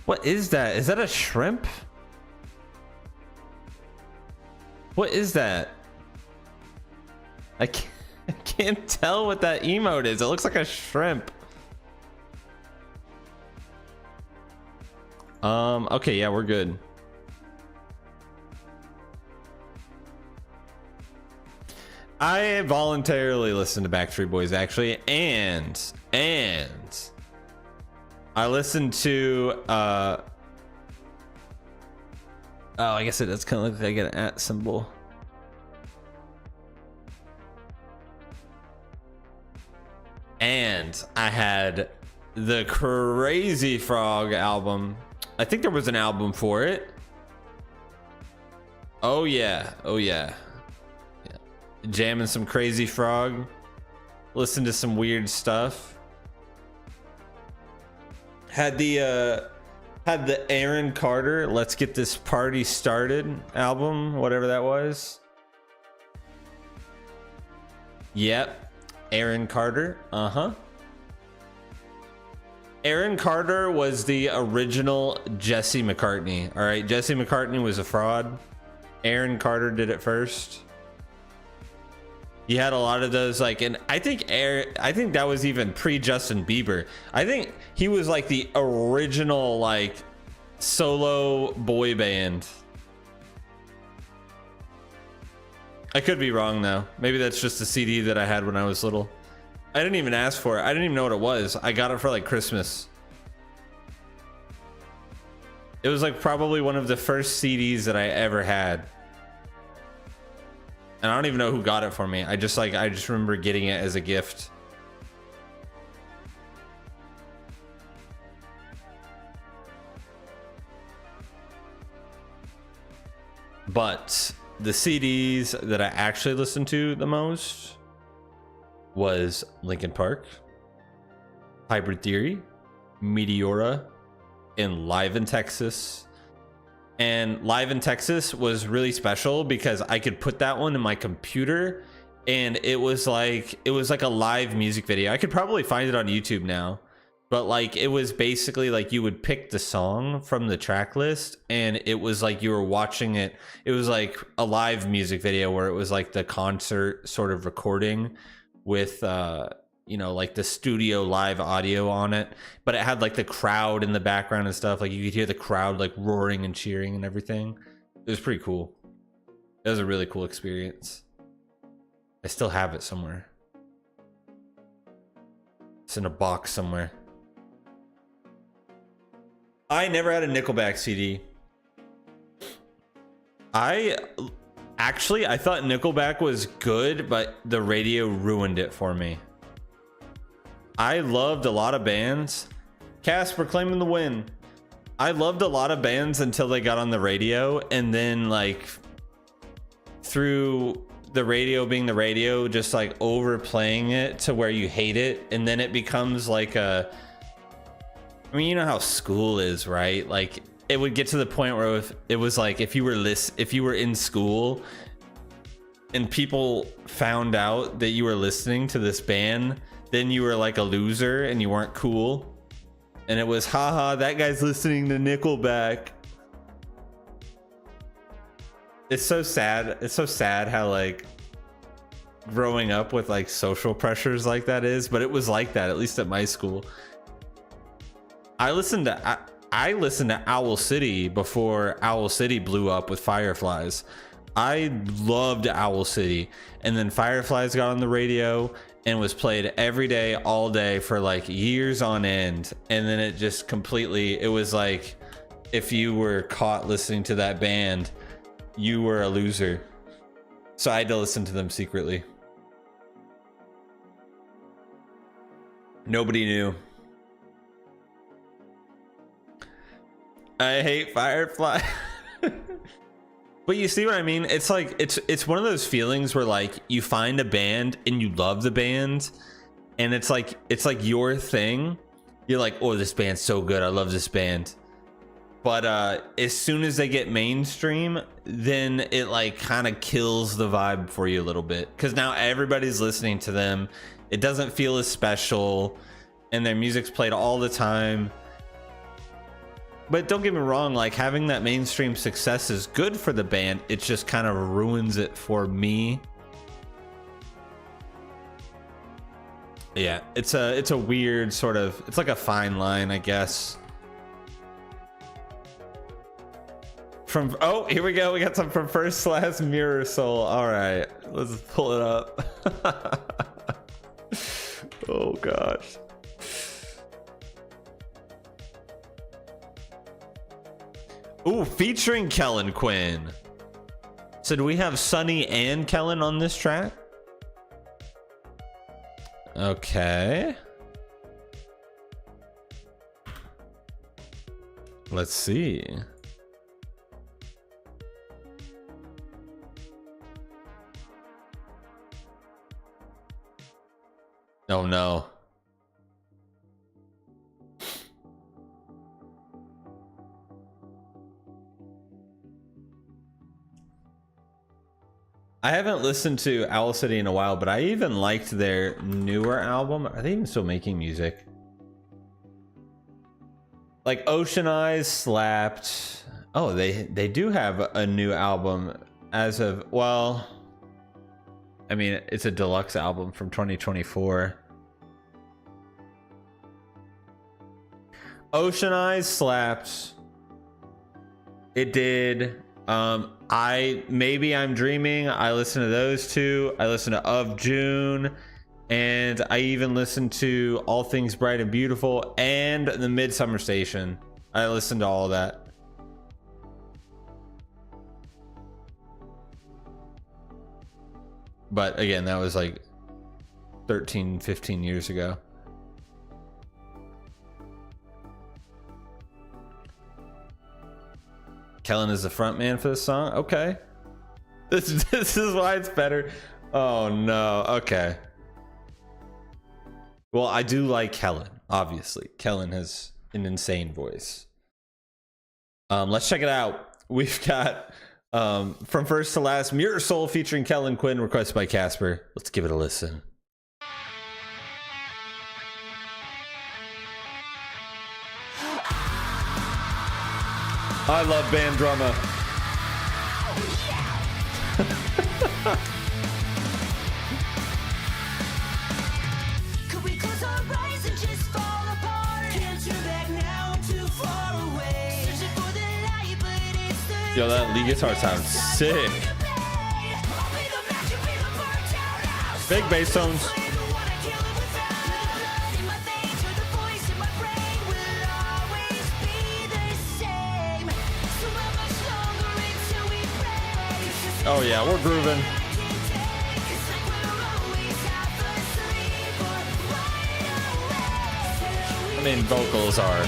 S1: What is that? Is that a shrimp? What is that? I can't tell what that emote is. It looks like a shrimp. Okay, yeah, we're good. I voluntarily listened to Backstreet Boys actually, and I listened to oh, I guess it does kind of look like an @ symbol. And I had the Crazy Frog album. I think there was an album for it. Oh yeah, oh yeah. Jamming some Crazy Frog, listen to some weird stuff. Had the Aaron Carter Let's Get This Party Started album, whatever that was. Yep, Aaron Carter. Aaron Carter was the original Jesse McCartney. All right, Jesse McCartney was a fraud. Aaron Carter did it first. You had a lot of those, like, and I think that was even pre Justin Bieber. I think he was like the original like solo boy band. I could be wrong though. Maybe that's just a CD that I had when I was little. I didn't even ask for it. I didn't even know what it was. I got it for like Christmas. It was like probably one of the first CDs that I ever had. And I don't even know who got it for me. I just remember getting it as a gift. But the CDs that I actually listened to the most was Linkin Park, Hybrid Theory, Meteora, and Live in Texas. And Live in Texas was really special because I could put that one in my computer and it was like a live music video. I could probably find it on YouTube now, but like it was basically like you would pick the song from the track list and it was like you were watching it. It was like a live music video where it was like the concert sort of recording with you know, like the studio live audio on it, but it had like the crowd in the background and stuff. Like you could hear the crowd like roaring and cheering and everything. It was pretty cool. It was a really cool experience. I still have it somewhere. It's in a box somewhere. I never had a Nickelback CD. I thought Nickelback was good, but the radio ruined it for me. I loved a lot of bands. Casper claiming the win. I loved a lot of bands until they got on the radio, and then like through the radio being the radio, just like overplaying it to where you hate it, and then it becomes like a, I mean, you know how school is, right? Like it would get to the point where if it was like if you were in school and people found out that you were listening to this band, then you were like a loser and you weren't cool. And it was, haha, that guy's listening to Nickelback. It's so sad. It's so sad how like growing up with like social pressures like that is, but it was like that, at least at my school. I listened to Owl City before Owl City blew up with Fireflies. I loved Owl City, and then Fireflies got on the radio and was played every day, all day for like years on end. And then it just completely, it was like if you were caught listening to that band, you were a loser. So I had to listen to them secretly. Nobody knew. I hate Firefly. But you see what I mean? It's like it's one of those feelings where like you find a band and you love the band, and it's like your thing. You're like, oh, this band's so good, I love this band. But as soon as they get mainstream, then it like kind of kills the vibe for you a little bit, because now everybody's listening to them. It doesn't feel as special, and their music's played all the time. But don't get me wrong, like having that mainstream success is good for the band. It just kind of ruins it for me. Yeah, it's a weird sort of, it's like a fine line, I guess. From, oh, here we go. We got some from First Class Mirror Soul. All right, let's pull it up. Oh gosh. Ooh, featuring Kellen Quinn. So do we have Sonny and Kellen on this track? Okay. Let's see. Oh no. I haven't listened to Owl City in a while, but I even liked their newer album. Are they even still making music? Like Ocean Eyes slapped. Oh, they do have a new album as of, well, I mean, it's a deluxe album from 2024. Ocean Eyes slapped. It did. Maybe I'm Dreaming. I listened to those two. I listened to Of June, and I even listened to All Things Bright and Beautiful and The Midsummer Station. I listened to all of that. But again, that was like 13, 15 years ago. Kellen is the front man for this song. Okay. This is why it's better. Oh no. Okay. Well, I do like Kellen, obviously. Kellen has an insane voice. Let's check it out. We've got From First to Last, Mirror Soul featuring Kellen Quinn, requested by Casper. Let's give it a listen. I love band drama.
S3: Could we close our eyes and just fall apart? Can't turn back now, I'm too far away. Searching for the light, but it's the
S1: Yo, that lead guitar sounds sick. Big bass tones. Oh yeah, we're grooving. I mean, vocals are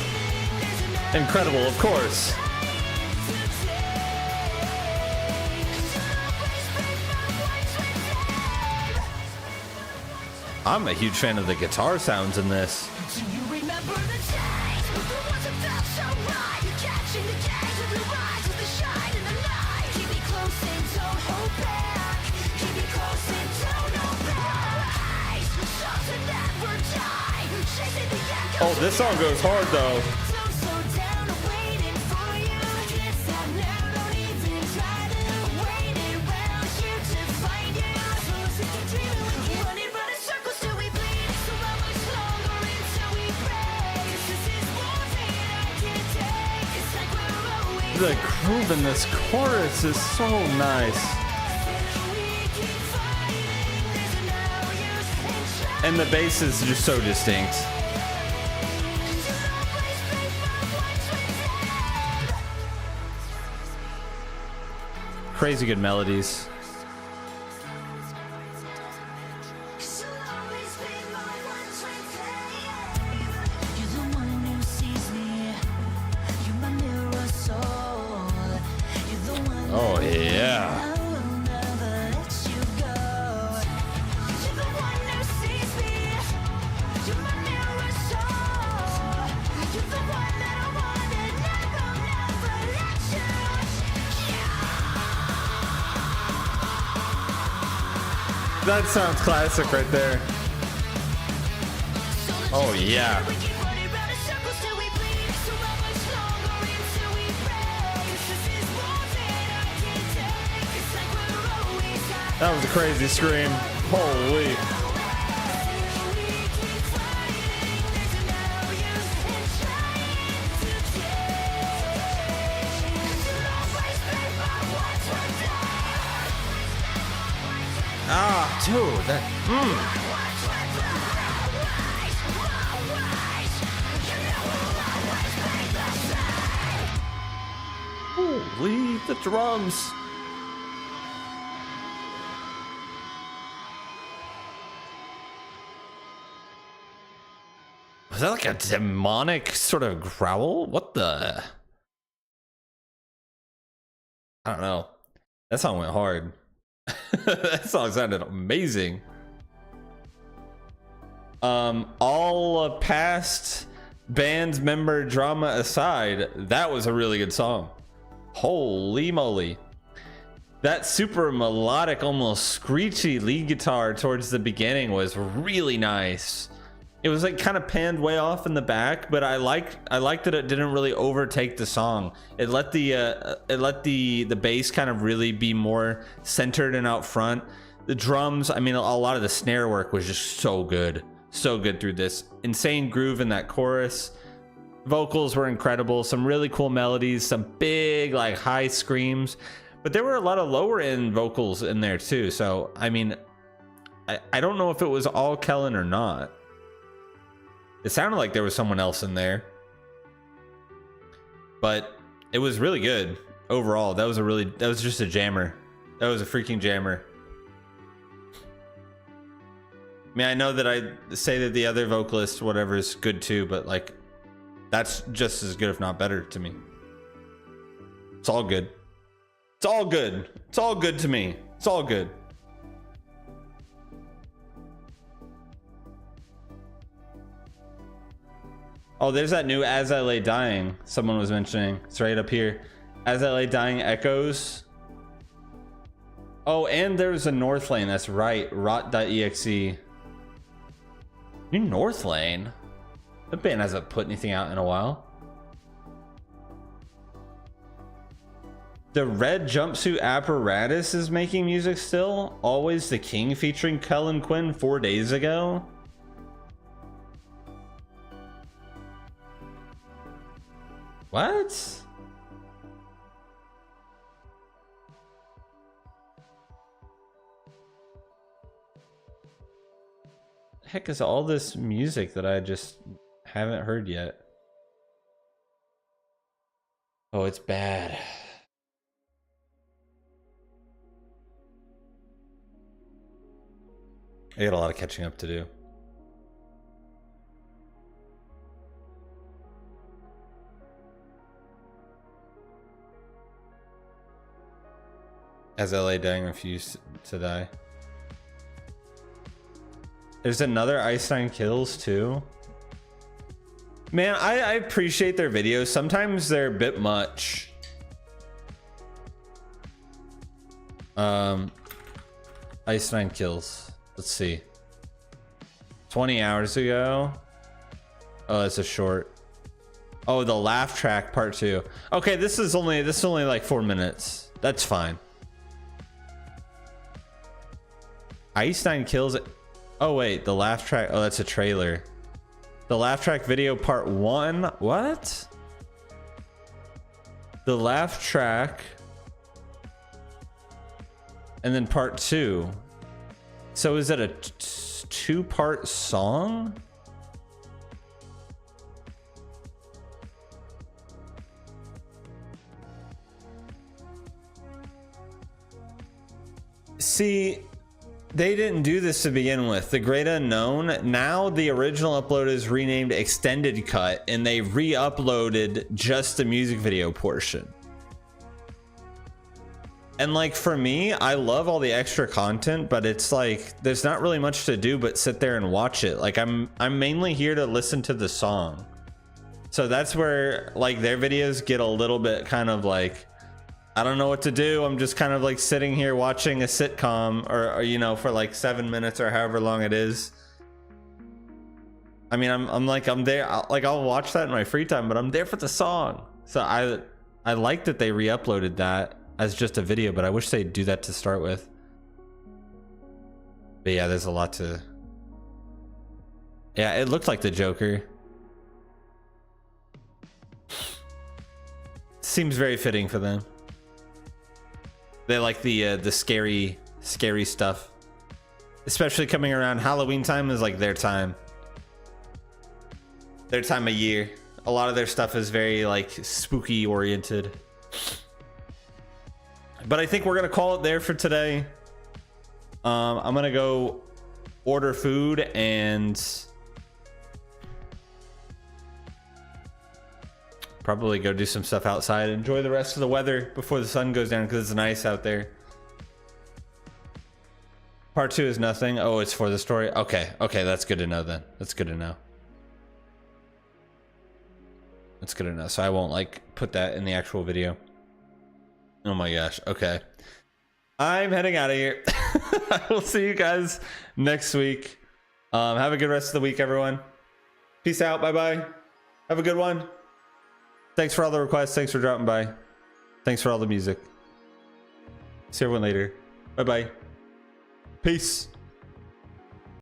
S1: incredible, of course. I'm a huge fan of the guitar sounds in this.
S3: Do you remember the days? The ones that felt so right. Catching the gaze of your eyes as they shine in the light. Keep me close and don't hold back. Keep me close and don't hold back. Songs that never die. Chasing the echoes.
S1: Oh, this song goes hard though.
S3: Don't slow down, I'm waiting for you. Can't stop now, don't even try to. Waiting around here to find you. Close to dream. Running circles till we bleed. So how much longer until we break? This is more pain I can't take. It's like we're always
S1: The groove in this chorus is so nice.
S3: we keep fighting. There's no use in trying.
S1: And the bass is just so distinct. Crazy good melodies. Oh yeah. That sounds classic right there. Oh yeah. That was a crazy scream. Holy. Ah, dude, that. Holy, the drums. Was that like a demonic sort of growl? What the? I don't know. That song went hard. That song sounded amazing. All past band member drama aside, that was a really good song. Holy moly. That super melodic, almost screechy lead guitar towards the beginning was really nice. It was like kind of panned way off in the back, but I liked that it didn't really overtake the song. It let the bass kind of really be more centered and out front. The drums, I mean, a lot of the snare work was just so good through this. Insane groove in that chorus. Vocals were incredible. Some really cool melodies, some big like high screams, but there were a lot of lower end vocals in there too. So I mean, I don't know if it was all Kellen or not. It sounded like there was someone else in there, but it was really good overall. That was just a jammer. That was a freaking jammer. I mean, I know that I say that the other vocalist, whatever, is good too, but like, that's just as good, if not better, to me. It's all good. It's all good. It's all good to me. It's all good. Oh, there's that new As I Lay Dying someone was mentioning. It's right up here. As I Lay Dying echoes. Oh, and there's a Northlane. That's right. Rot.exe. New Northlane? The band hasn't put anything out in a while. The Red Jumpsuit Apparatus is making music still. Always the King featuring Kellen Quinn 4 days ago. What? The heck is all this music that I just haven't heard yet? Oh, it's bad. I got a lot of catching up to do. As I Lay Dying refused to die. There's another Einstein Kills too. Man, I appreciate their videos. Sometimes they're a bit much. Einstein Kills. Let's see. 20 hours ago. Oh, that's a short. Oh, the laugh track part 2. Okay, this is only like 4 minutes. That's fine. Einstein Kills. Oh wait, the laugh track. Oh, that's a trailer. The laugh track video part 1. What? The laugh track. And then part 2. So is it a 2-part song? See, they didn't do this to begin with. The Great Unknown, now the original upload is renamed Extended Cut, and they re-uploaded just the music video portion. And like for me, I love all the extra content, but it's like there's not really much to do but sit there and watch it. Like I'm mainly here to listen to the song. So that's where like their videos get a little bit kind of like, I don't know what to do. I'm just kind of like sitting here watching a sitcom or you know, for like 7 minutes or however long it is. I mean, I'm there, I'll watch that in my free time, but I'm there for the song. So I like that they re-uploaded that as just a video, but I wish they'd do that to start with. But yeah, there's a lot to. Yeah, it looked like the Joker. Seems very fitting for them. They like the scary stuff, especially coming around Halloween time is like their time of year. A lot of their stuff is very like spooky oriented. But I think we're gonna call it there for today. I'm gonna go order food and probably go do some stuff outside. Enjoy the rest of the weather before the sun goes down because it's nice out there. Part 2 is nothing. Oh, it's for the story. Okay, that's good to know then. That's good to know. That's good to know. So I won't like put that in the actual video. Oh my gosh. Okay. I'm heading out of here. I will see you guys next week. Have a good rest of the week, everyone. Peace out. Bye-bye. Have a good one. Thanks for all the requests. Thanks for dropping by. Thanks for all the music. See everyone later. Bye-bye. Peace.